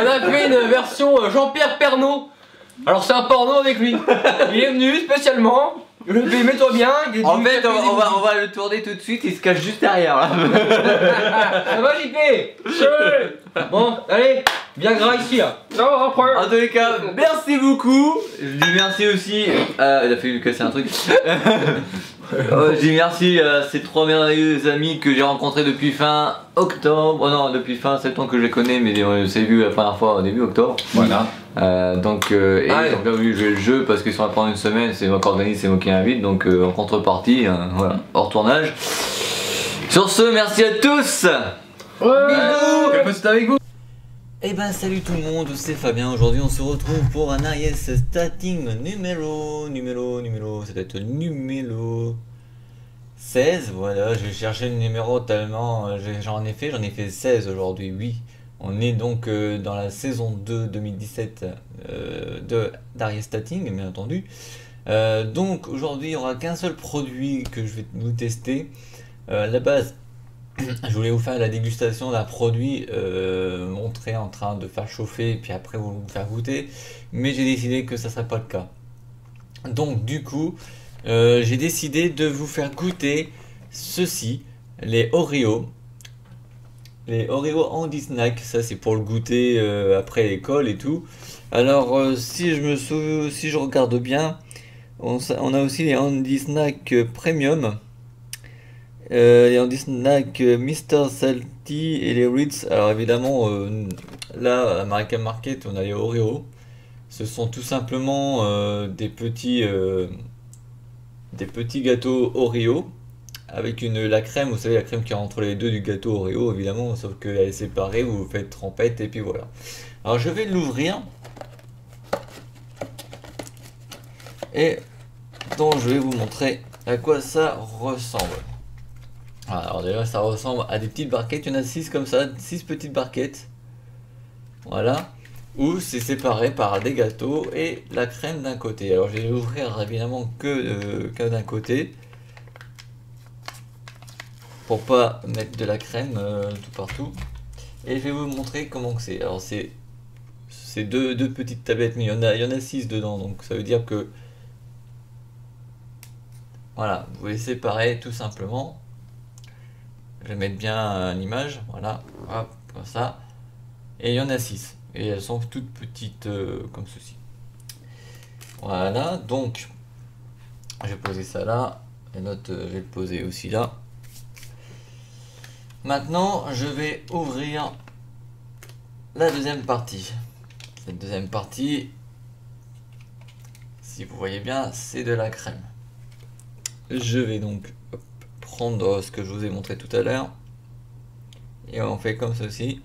a fait une version Jean-Pierre Pernaut. Alors c'est un porno avec lui. Il est venu spécialement. Le fait, mets-toi bien. Il est En venu fait, taper des on va le tourner tout de suite, il se cache juste derrière là. Ça va JP. Bon, allez, viens gras ici là. Non, après. En tous les cas, merci beaucoup. Je dis merci aussi. Il a fallu lui casser un truc. Je dis merci à ces trois merveilleux amis que j'ai rencontrés depuis fin octobre. Oh non, depuis fin septembre que je les connais, mais on s'est vu la première fois au début octobre. Voilà. Donc, et Ah, ils ont bien voulu jouer le jeu parce qu'ils sont là pendant une semaine. C'est moi qui organise, c'est moi qui invite. Donc, en contrepartie, voilà, hors tournage. Sur ce, merci à tous. Quel poste avec vous? Eh ben salut tout le monde, c'est Fabien. Aujourd'hui on se retrouve pour un Ariès Starting numéro, ça doit être numéro 16. Voilà, je vais chercher le numéro tellement j'en ai fait 16 aujourd'hui, oui. On est donc dans la saison 2 2017 d'Ariès Starting, bien entendu. Donc aujourd'hui il n'y aura qu'un seul produit que je vais vous tester. À la base, je voulais vous faire la dégustation d'un produit montré en train de faire chauffer et puis après vous faire goûter, mais j'ai décidé que ça serait pas le cas. Donc du coup j'ai décidé de vous faire goûter ceci, les Oreos Andy Snack. Ça c'est pour le goûter après l'école et tout. Alors si je regarde bien, on a aussi les Andy Snack Premium. Les Andy Snack Mr Salty et les Ritz. Alors évidemment là à American Market on a les Oreos. Ce sont tout simplement des petits gâteaux Oreo avec la crème, vous savez la crème qui est entre les deux du gâteau Oreo évidemment, sauf qu'elle est séparée, vous faites trempette et puis voilà. Alors je vais l'ouvrir et donc je vais vous montrer à quoi ça ressemble. Alors déjà ça ressemble à des petites barquettes, il y en a 6 comme ça, 6 petites barquettes. Voilà, où c'est séparé par des gâteaux et la crème d'un côté. Alors je vais ouvrir évidemment que d'un côté, pour pas mettre de la crème tout partout. Et je vais vous montrer comment que c'est. Alors c'est deux petites tablettes, mais il y en a 6 dedans, donc ça veut dire que voilà, vous les séparez tout simplement. Je vais mettre bien l'image, voilà, hop, comme ça. Et il y en a 6. et elles sont toutes petites comme ceci. Voilà, donc je vais poser ça là, et l'autre je vais le poser aussi là. Maintenant je vais ouvrir la deuxième partie. Cette deuxième partie, si vous voyez bien, c'est de la crème. Je vais donc prendre ce que je vous ai montré tout à l'heure, et on fait comme ceci,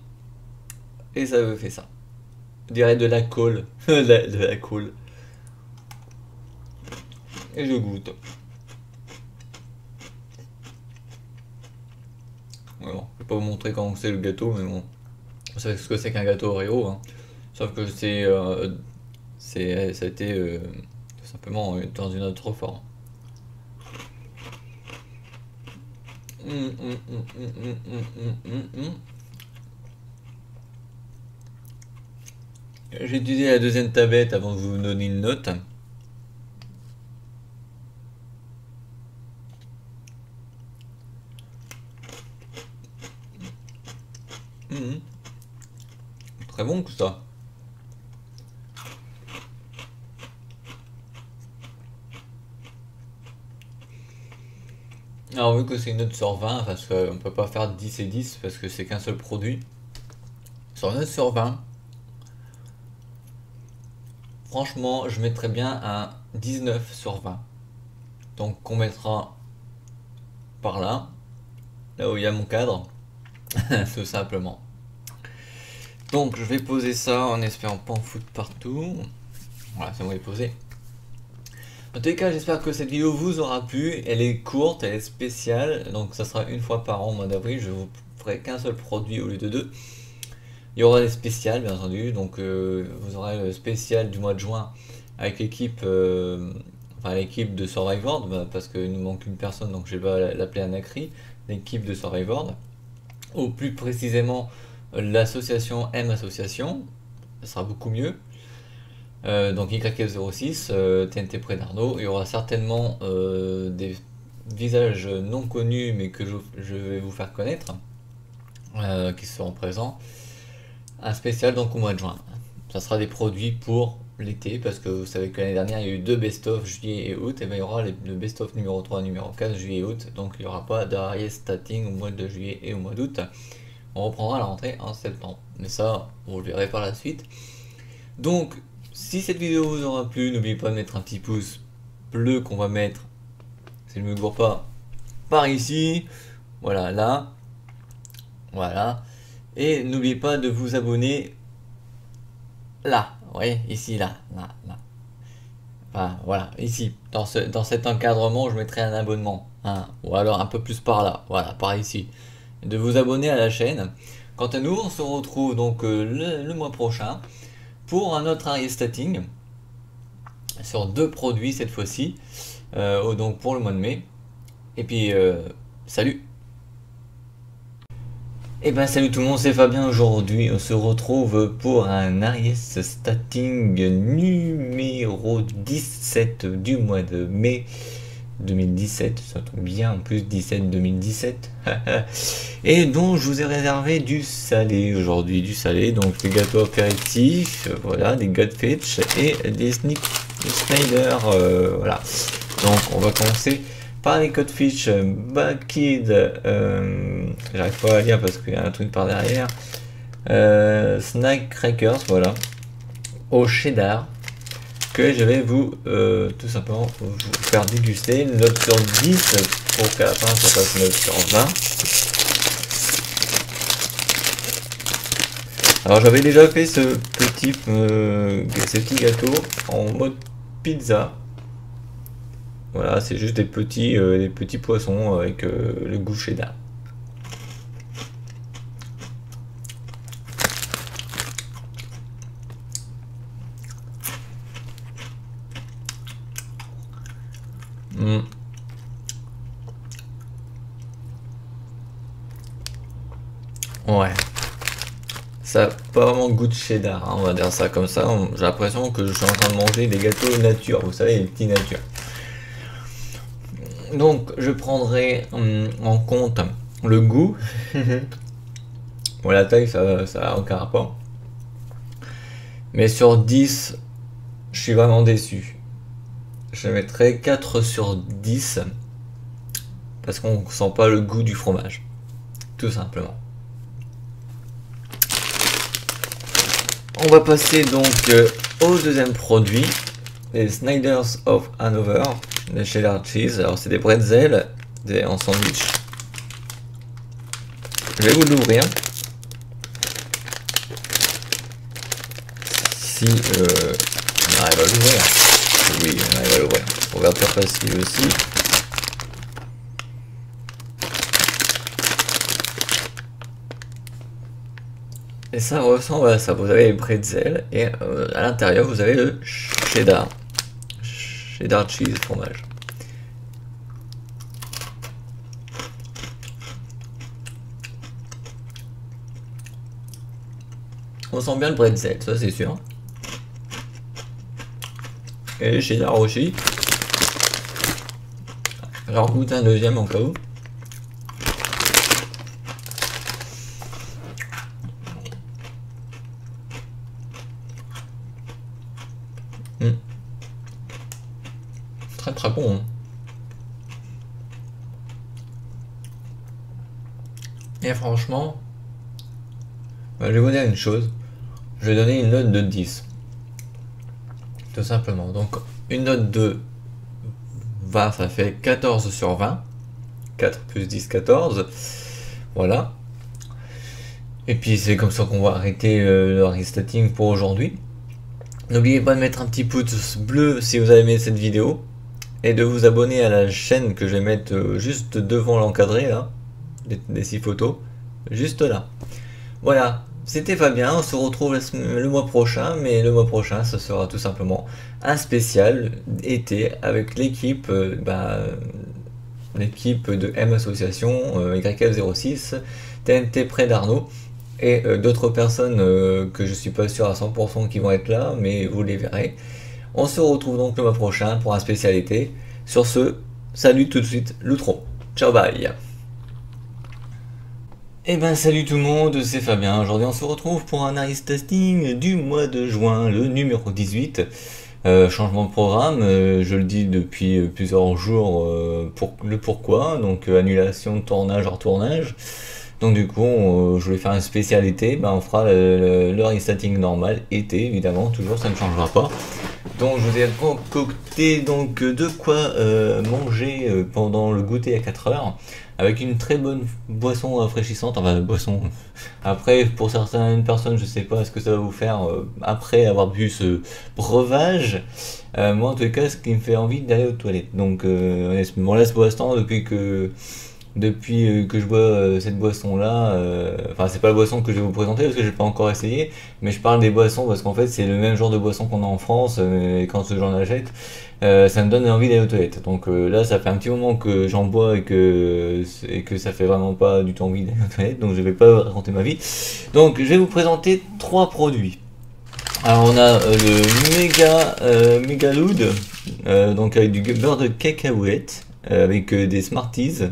et ça me fait ça. Je dirais de la colle, de la colle. Et je goûte. Ouais, bon, je vais pas vous montrer comment c'est le gâteau, mais bon, vous savez ce que c'est qu'un gâteau Oreo, hein. Sauf que ça a été tout simplement dans une autre forme. J'ai utilisé la deuxième tablette avant de vous donner une note. Très bon tout ça. Alors vu que c'est une note sur 20, parce qu'on peut pas faire 10 et 10 parce que c'est qu'un seul produit. Sur une note sur 20, franchement je mettrais bien un 19 sur 20. Donc on mettra par là, là où il y a mon cadre, tout simplement. Donc je vais poser ça en espérant pas en foutre partout. Voilà, c'est bon, il est posé. En tous les cas, j'espère que cette vidéo vous aura plu. Elle est courte, elle est spéciale, donc ça sera une fois par an au mois d'avril. Je vous ferai qu'un seul produit au lieu de deux. Il y aura des spéciales bien entendu, donc vous aurez le spécial du mois de juin avec l'équipe l'équipe de Survivor, parce qu'il nous manque une personne, donc je vais l'appeler Anacri, l'équipe de Survivor, ou plus précisément l'association M Association, ça sera beaucoup mieux. Donc YF06, TNT Prédardo, il y aura certainement des visages non connus mais que je vais vous faire connaître, qui seront présents. Un spécial donc au mois de juin. Ça sera des produits pour l'été, parce que vous savez que l'année dernière il y a eu deux best-of juillet et août, et bien il y aura le best-of numéro 3 numéro 4 juillet et août, donc il n'y aura pas d'arrière starting au mois de juillet et au mois d'août. On reprendra la rentrée en septembre, mais ça vous le verrez par la suite. Donc si cette vidéo vous aura plu, n'oubliez pas de mettre un petit pouce bleu qu'on va mettre, si je ne me gourre pas, par ici, voilà, là, voilà, et n'oubliez pas de vous abonner là, vous voyez, ici, là, enfin, voilà, ici, dans cet encadrement, je mettrai un abonnement, hein, ou alors un peu plus par là, voilà, par ici, de vous abonner à la chaîne. Quant à nous, on se retrouve donc le mois prochain pour un autre Ariestating sur deux produits cette fois-ci, donc pour le mois de mai. Et puis salut. Et ben salut tout le monde, c'est Fabien. Aujourd'hui on se retrouve pour un Ariestating numéro 17 du mois de mai 2017, ça tombe bien, en plus 17-2017. Et donc je vous ai réservé du salé aujourd'hui, du salé, donc des gâteaux apéritifs, voilà, des Godfetch et des Snyder, voilà. Donc on va commencer par les Godfetch Kid, j'arrive pas à lire parce qu'il y a un truc par derrière, Snack Crackers, voilà, au cheddar, que je vais vous tout simplement vous faire déguster. Une note sur 10 pour qu'à la fin ça passe 9 sur 20. Alors j'avais déjà fait ce petit gâteau en mode pizza. Voilà, c'est juste des petits poissons avec le goût cheddar. Ouais, ça n'a pas vraiment goût de cheddar, hein, on va dire ça comme ça. J'ai l'impression que je suis en train de manger des gâteaux nature, vous savez, les petits nature. Donc je prendrai en compte le goût. Bon, la taille ça a aucun rapport. Mais sur 10, je suis vraiment déçu. Je mettrais 4 sur 10 parce qu'on sent pas le goût du fromage, tout simplement. On va passer donc au deuxième produit, les Snyder's of Hanover, les cheddar cheese. Alors c'est des bretzels en sandwich. Je vais vous l'ouvrir. Si on arrive à l'ouvrir. Oui, on arrive à l'ouvrir. Ouverture facile aussi. Et ça ressemble à ça. Vous avez les bretzels et à l'intérieur vous avez le cheddar. Cheddar cheese fromage. On sent bien le bretzel, ça c'est sûr. Et le cheddar aussi. Alors goûte un deuxième en cas où. Très très bon. Hein. Et franchement, je vais vous dire une chose. Je vais donner une note de 10. Tout simplement. Donc une note de 20, ça fait 14 sur 20. 4 plus 10, 14. Voilà. Et puis c'est comme ça qu'on va arrêter le Aristating pour aujourd'hui. N'oubliez pas de mettre un petit pouce bleu si vous avez aimé cette vidéo. Et de vous abonner à la chaîne que je vais mettre juste devant l'encadré là. Des 6 photos. Juste là. Voilà. C'était Fabien, on se retrouve le mois prochain, mais le mois prochain ce sera tout simplement un spécial été avec l'équipe l'équipe de M Association, YF06, TNT près d'Arnaud et d'autres personnes que je suis pas sûr à 100% qui vont être là, mais vous les verrez. On se retrouve donc le mois prochain pour un spécial été. Sur ce, salut tout de suite Loutron. Ciao bye. Eh ben salut tout le monde, c'est Fabien. Aujourd'hui on se retrouve pour un Aristating du mois de juin, le numéro 18. Changement de programme, je le dis depuis plusieurs jours pour le pourquoi, donc annulation de tournage hors tournage. Donc du coup je voulais faire un spécial été, ben, on fera le Aristating normal, été évidemment, toujours ça ne changera pas. Donc je vous ai concocté donc de quoi manger pendant le goûter à 4 heures. Avec une très bonne boisson rafraîchissante, enfin boisson. Après, pour certaines personnes, je sais pas ce que ça va vous faire après avoir bu ce breuvage. Moi, en tout cas, ce qui me fait envie d'aller aux toilettes. Donc, honnêtement, là, pour l'instant, depuis que je bois cette boisson là, enfin c'est pas la boisson que je vais vous présenter parce que j'ai pas encore essayé, mais je parle des boissons parce qu'en fait c'est le même genre de boisson qu'on a en France et quand j'en achète ça me donne envie d'aller aux toilettes. Donc là ça fait un petit moment que j'en bois et que ça fait vraiment pas du tout envie d'aller aux toilettes, donc je vais pas raconter ma vie. Donc je vais vous présenter 3 produits. Alors on a le Megaloud, donc avec du beurre de cacahuète, avec des Smarties,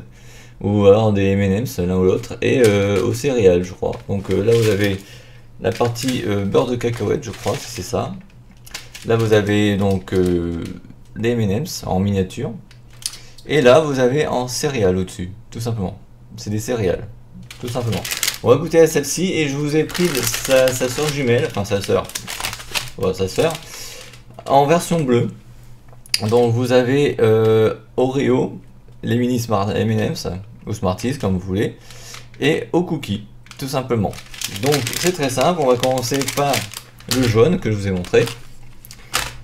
ou alors des M&M's l'un ou l'autre, et aux céréales je crois. Donc là vous avez la partie beurre de cacahuète je crois, c'est ça. Là vous avez donc des M&M's en miniature, et là vous avez en céréales au dessus, tout simplement. C'est des céréales, tout simplement. On va goûter à celle-ci, et je vous ai pris sa soeur jumelle, enfin sa soeur, en version bleue. Donc vous avez Oreo, les mini Smart M&M's ou Smarties comme vous voulez, et au cookie tout simplement. Donc c'est très simple, on va commencer par le jaune que je vous ai montré,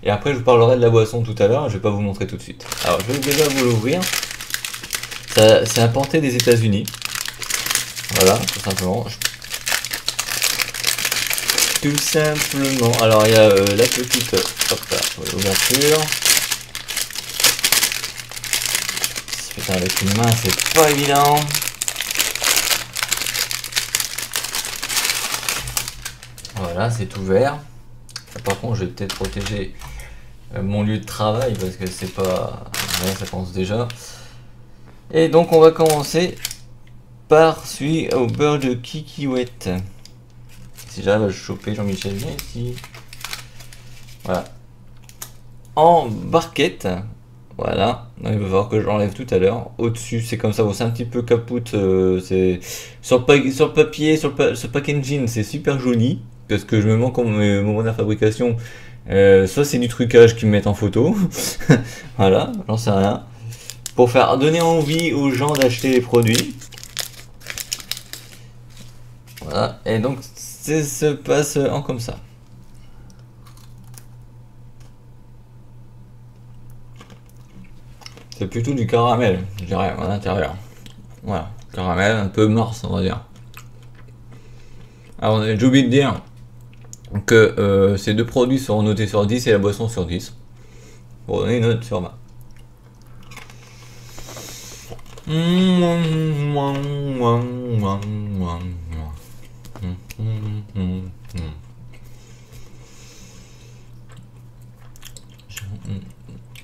et après je vous parlerai de la boisson tout à l'heure, je vais pas vous montrer tout de suite. Alors je vais déjà vous l'ouvrir. C'est importé des États-Unis, voilà, tout simplement. Tout simplement. Alors il y a la petite ouverture. Putain, avec une main c'est pas évident. Voilà, c'est ouvert. Par contre je vais peut-être protéger mon lieu de travail parce que c'est pas... Ouais, ça commence déjà. Et donc on va commencer par celui au beurre de cacahuète. Si j'arrive à choper Jean-Michel, viens ici. Voilà. En barquette. Voilà. Il va falloir que je l'enlève tout à l'heure. Au-dessus, c'est comme ça. Bon, c'est un petit peu capoute. C'est sur le papier, sur le packaging, c'est super joli. Parce que je me demande comment au moment de la fabrication, soit c'est du trucage qu'ils me mettent en photo. Voilà, j'en sais rien. Pour faire donner envie aux gens d'acheter les produits. Voilà. Et donc, ça se passe en comme ça. C'est plutôt du caramel, je dirais, à l'intérieur. Voilà, caramel, un peu Mars, on va dire. Alors, j'ai oublié de dire que ces deux produits seront notés sur 10 et la boisson sur 10. Pour donner une note sur 20.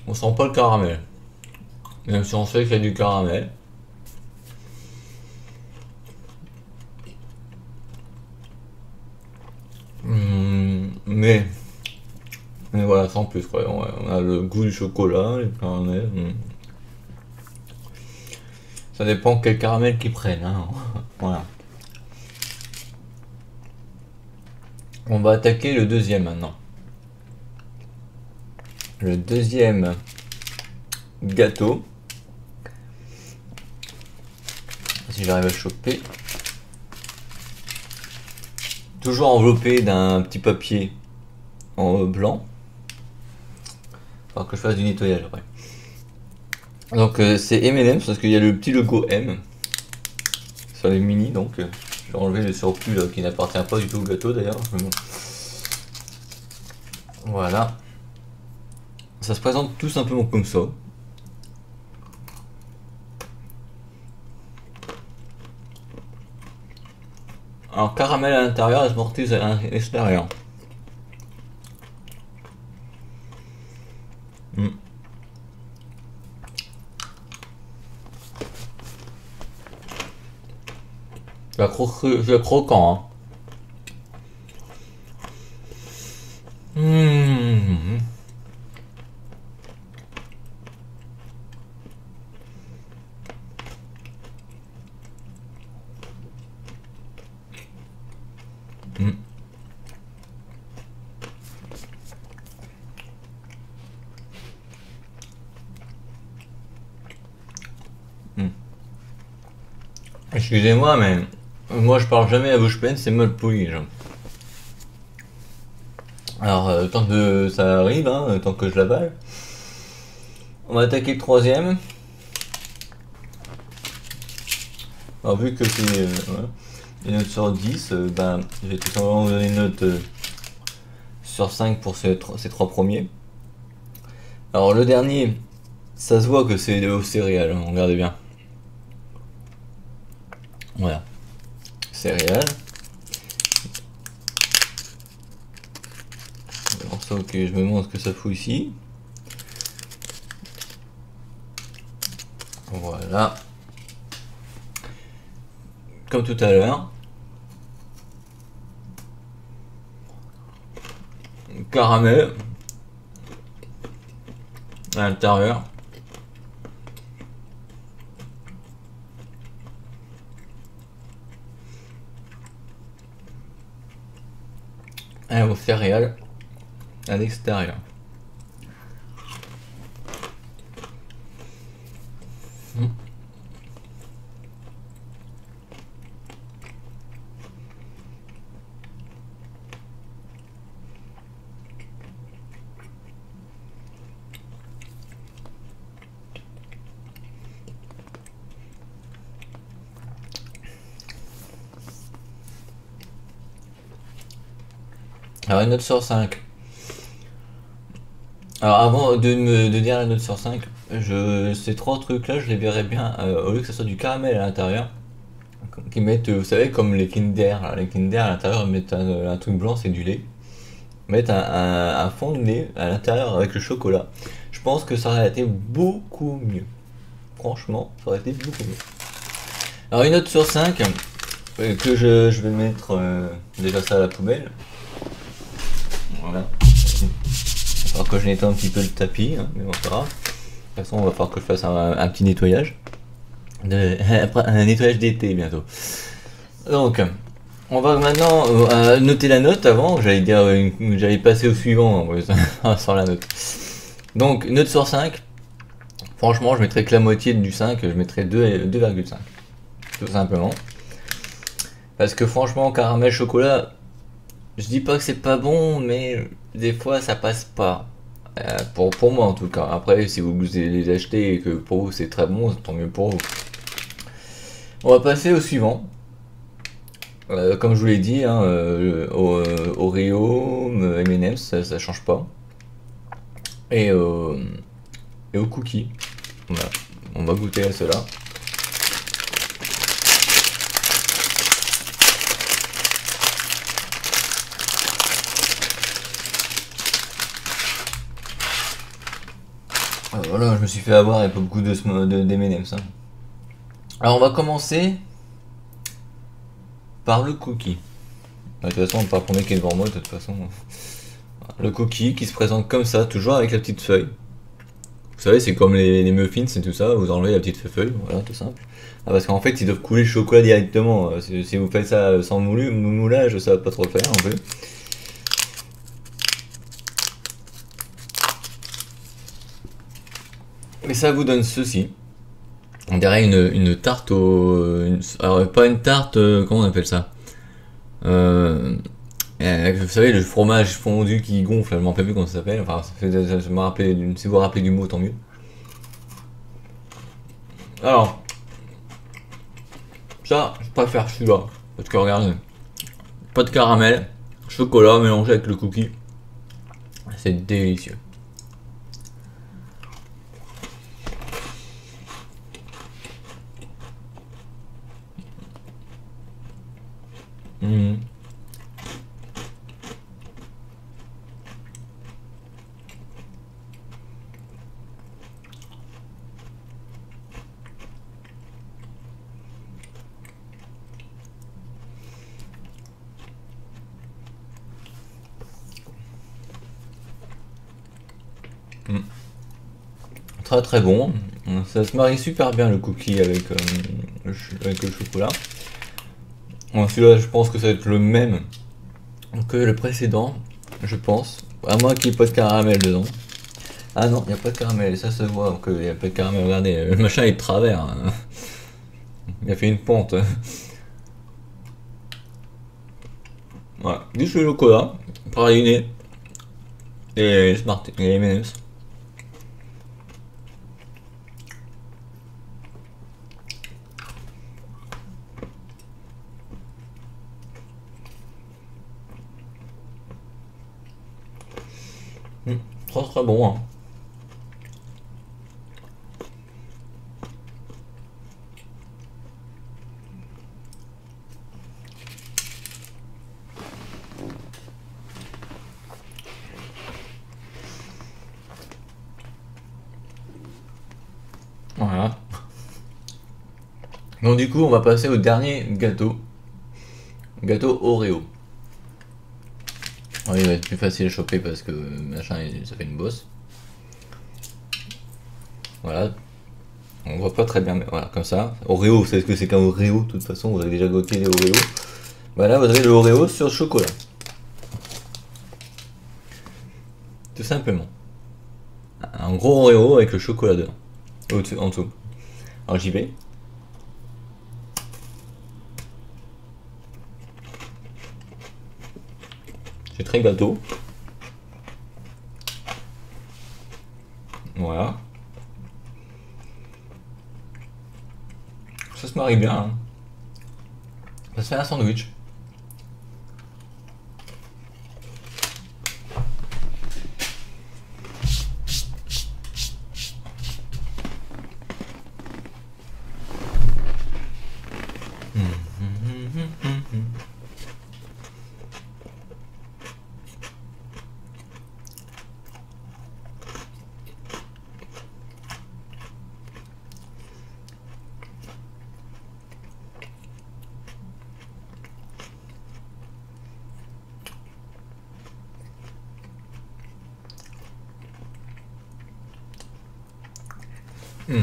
On sent pas le caramel. Même si on sait qu'il y a du caramel. Mais voilà, sans plus quoi. On a le goût du chocolat, le caramel. Ça dépend quel caramel qu'ils prennent. Hein. Voilà. On va attaquer le deuxième maintenant. Le deuxième gâteau. Si j'arrive à le choper. Toujours enveloppé d'un petit papier en blanc. Il va que je fasse du nettoyage après. Donc c'est M&M's parce qu'il y a le petit logo M sur les mini, donc j'ai enlevé le surplus là, qui n'appartient pas du tout au gâteau d'ailleurs. Voilà. Ça se présente tout simplement comme ça. Alors caramel à l'intérieur et Smarties à l'extérieur. C'est croquant. Hein. Excusez-moi, mais moi je parle jamais à bouche pleine, c'est mal poli. Genre. Alors, tant que ça arrive, hein, tant que je l'avale, on va attaquer le troisième. Alors, vu que c'est une note sur 10, ben, je vais tout simplement vous donner une note sur 5 pour ces trois premiers. Alors, le dernier, ça se voit que c'est aux céréales, hein, regardez bien. Voilà, céréales. Alors ça, ok, je me montre ce que ça fout ici. Voilà. Comme tout à l'heure. Caramel. À l'intérieur. Et aux céréales à l'extérieur. Alors une note sur 5. Alors avant de dire la note sur 5, ces trois trucs là je les verrais bien, au lieu que ce soit du caramel à l'intérieur, qui mettent, vous savez, comme les Kinder, là, les Kinder à l'intérieur ils mettent un truc blanc, c'est du lait. Ils mettent un fond de lait à l'intérieur avec le chocolat. Je pense que ça aurait été beaucoup mieux. Franchement, ça aurait été beaucoup mieux. Alors une note sur 5, que je vais mettre déjà ça à la poubelle. Voilà. Alors que je nettoie un petit peu le tapis, hein, mais bon, c'est pas grave. De toute façon, on va falloir que je fasse un petit nettoyage. Un nettoyage d'été bientôt. Donc, on va maintenant noter la note avant. J'allais dire, j'allais passer au suivant sans la note. Donc, note sur 5. Franchement, je mettrais que la moitié du 5. Je mettrais 2,5. Tout simplement. Parce que franchement, caramel chocolat, je dis pas que c'est pas bon, mais des fois ça passe pas. Pour moi en tout cas. Après, si vous les achetez et que pour vous c'est très bon, tant mieux pour vous. On va passer au suivant. Comme je vous l'ai dit, hein, Oreo, M&M's, ça change pas. Et au cookie. Voilà. On va goûter à cela. Voilà, je me suis fait avoir avec beaucoup de M&M's. Hein. Alors on va commencer par le cookie. De toute façon, on ne va pas prendre qui est devant moi. De toute façon, le cookie qui se présente comme ça, toujours avec la petite feuille. Vous savez, c'est comme les muffins et tout ça. Vous enlevez la petite feuille, voilà, tout simple. Ah, parce qu'en fait, ils doivent couler le chocolat directement. Si vous faites ça sans moulage, ça va pas trop le faire en fait. Et ça vous donne ceci. On dirait une tarte alors pas une tarte, comment on appelle ça, vous savez, le fromage fondu qui gonfle, je m'en rappelle plus comment ça s'appelle. Enfin, si vous vous rappelez du mot, tant mieux. Alors, ça, je préfère celui-là. Parce que regardez, pas de caramel, chocolat mélangé avec le cookie. C'est délicieux. Mmh. Très très bon. Ça se marie super bien le cookie avec le chocolat. Bon, celui-là, je pense que ça va être le même que le précédent, je pense. À moins qu'il n'y ait pas de caramel dedans. Ah non, il n'y a pas de caramel, ça se voit qu'il n'y a pas de caramel. Regardez, le machin est de travers. Hein. Il a fait une pente. Voilà, du chocolat, praliné et M&M's. Très très bon. Hein. Voilà. Donc du coup, on va passer au dernier gâteau. Gâteau Oreo. Oui, il va être plus facile à choper parce que machin, ça fait une bosse. Voilà. On voit pas très bien, mais voilà, comme ça. Oreo, vous savez ce que c'est qu'un Oreo? De toute façon, vous avez déjà goûté les Oreo. Voilà, vous avez le Oreo sur le chocolat. Tout simplement. Un gros Oreo avec le chocolat dedans. Au-dessus, en dessous. Alors j'y vais. C'est très gâteau. Voilà. Ça se marie bien. Hein. Ça se fait un sandwich.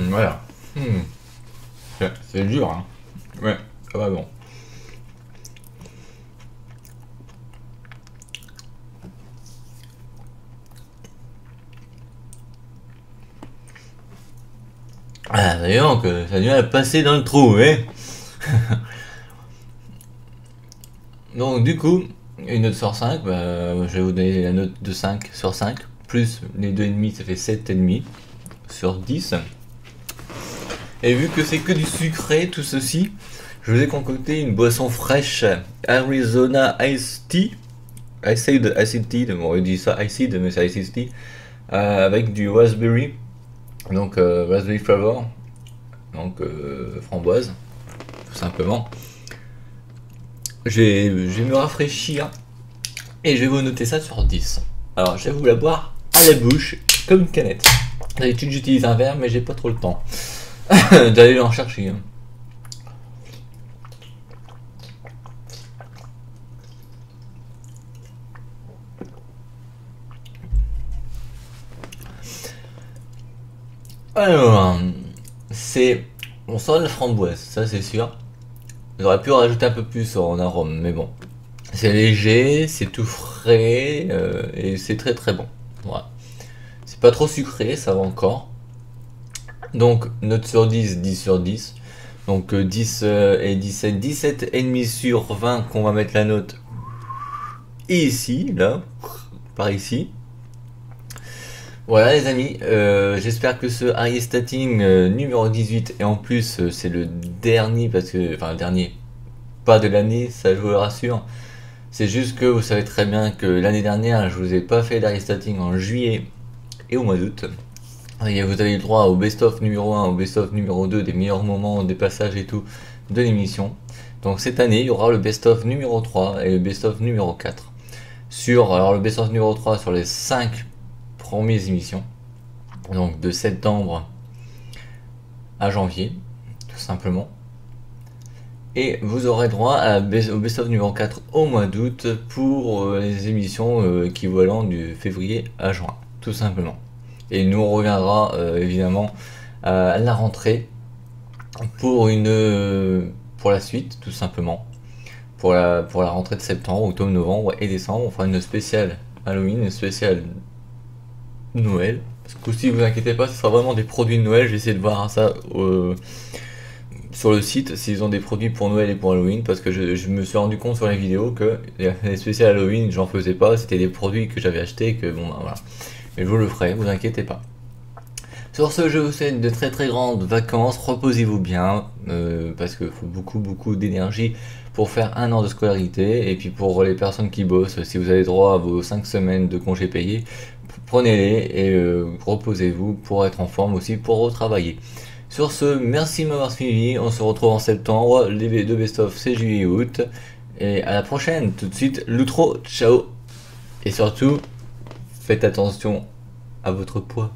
Voilà. C'est dur, hein. Ouais, ça va bon. Ah, d'ailleurs, que ça a du mal à passer dans le trou, hein. Donc, du coup, une note sur 5, bah, je vais vous donner la note de 5 sur 5, plus les 2,5, ça fait 7,5 sur 10. Et vu que c'est que du sucré, tout ceci, je vous ai concocté une boisson fraîche, Arizona Iced Tea, Iced Tea, bon, on dit ça Iced, mais c'est Iced Tea, avec du raspberry, donc raspberry flavor, donc framboise, tout simplement. Je vais me rafraîchir et je vais vous noter ça sur 10. Alors je vais vous la boire à la bouche comme une canette. D'habitude j'utilise un verre mais j'ai pas trop le temps d'aller en chercher. Alors, on sent la framboise, ça c'est sûr. J'aurais pu rajouter un peu plus en arôme, mais bon. C'est léger, c'est tout frais, et c'est très très bon. Voilà. C'est pas trop sucré, ça va encore. Donc, note sur 10, 10 sur 10. Donc 10 et 17, 17,5 sur 20 qu'on va mettre la note. Et ici, là, par ici. Voilà les amis, j'espère que ce Harry Statting numéro 18, et en plus c'est le dernier, parce que, enfin le dernier, pas de l'année, ça je vous le rassure, c'est juste que vous savez très bien que l'année dernière je vous ai pas fait l'Harry Statting en juillet et au mois d'août. Et vous avez eu le droit au best-of numéro 1, au best-of numéro 2, des meilleurs moments, des passages et tout de l'émission. Donc cette année il y aura le best-of numéro 3 et le best-of numéro 4. Alors le best-of numéro 3 sur les 5 premières émissions, donc de septembre à janvier, tout simplement. Et vous aurez droit au best-of numéro 4 au mois d'août pour les émissions équivalent du février à juin, tout simplement. Et nous on reviendra évidemment à la rentrée pour la suite, tout simplement. Pour la rentrée de septembre, octobre, novembre et décembre, on fera une spéciale Halloween, une spéciale Noël. Parce que si vous inquiétez pas, ce sera vraiment des produits de Noël. J'ai essayé de voir ça sur le site s'ils ont des produits pour Noël et pour Halloween, parce que je me suis rendu compte sur les vidéos que les spéciales Halloween j'en faisais pas, c'était des produits que j'avais achetés, que bon bah voilà. Mais je vous le ferai, vous inquiétez pas. Sur ce, je vous souhaite de très très grandes vacances, reposez-vous bien, parce qu'il faut beaucoup d'énergie pour faire un an de scolarité, et puis pour les personnes qui bossent, si vous avez droit à vos 5 semaines de congés payés, prenez-les et reposez-vous pour être en forme aussi pour retravailler. Sur ce, merci de m'avoir suivi, on se retrouve en septembre, les deux best-of c'est juillet et août, et à la prochaine. Tout de suite, l'outro, ciao, et surtout, faites attention à votre poids.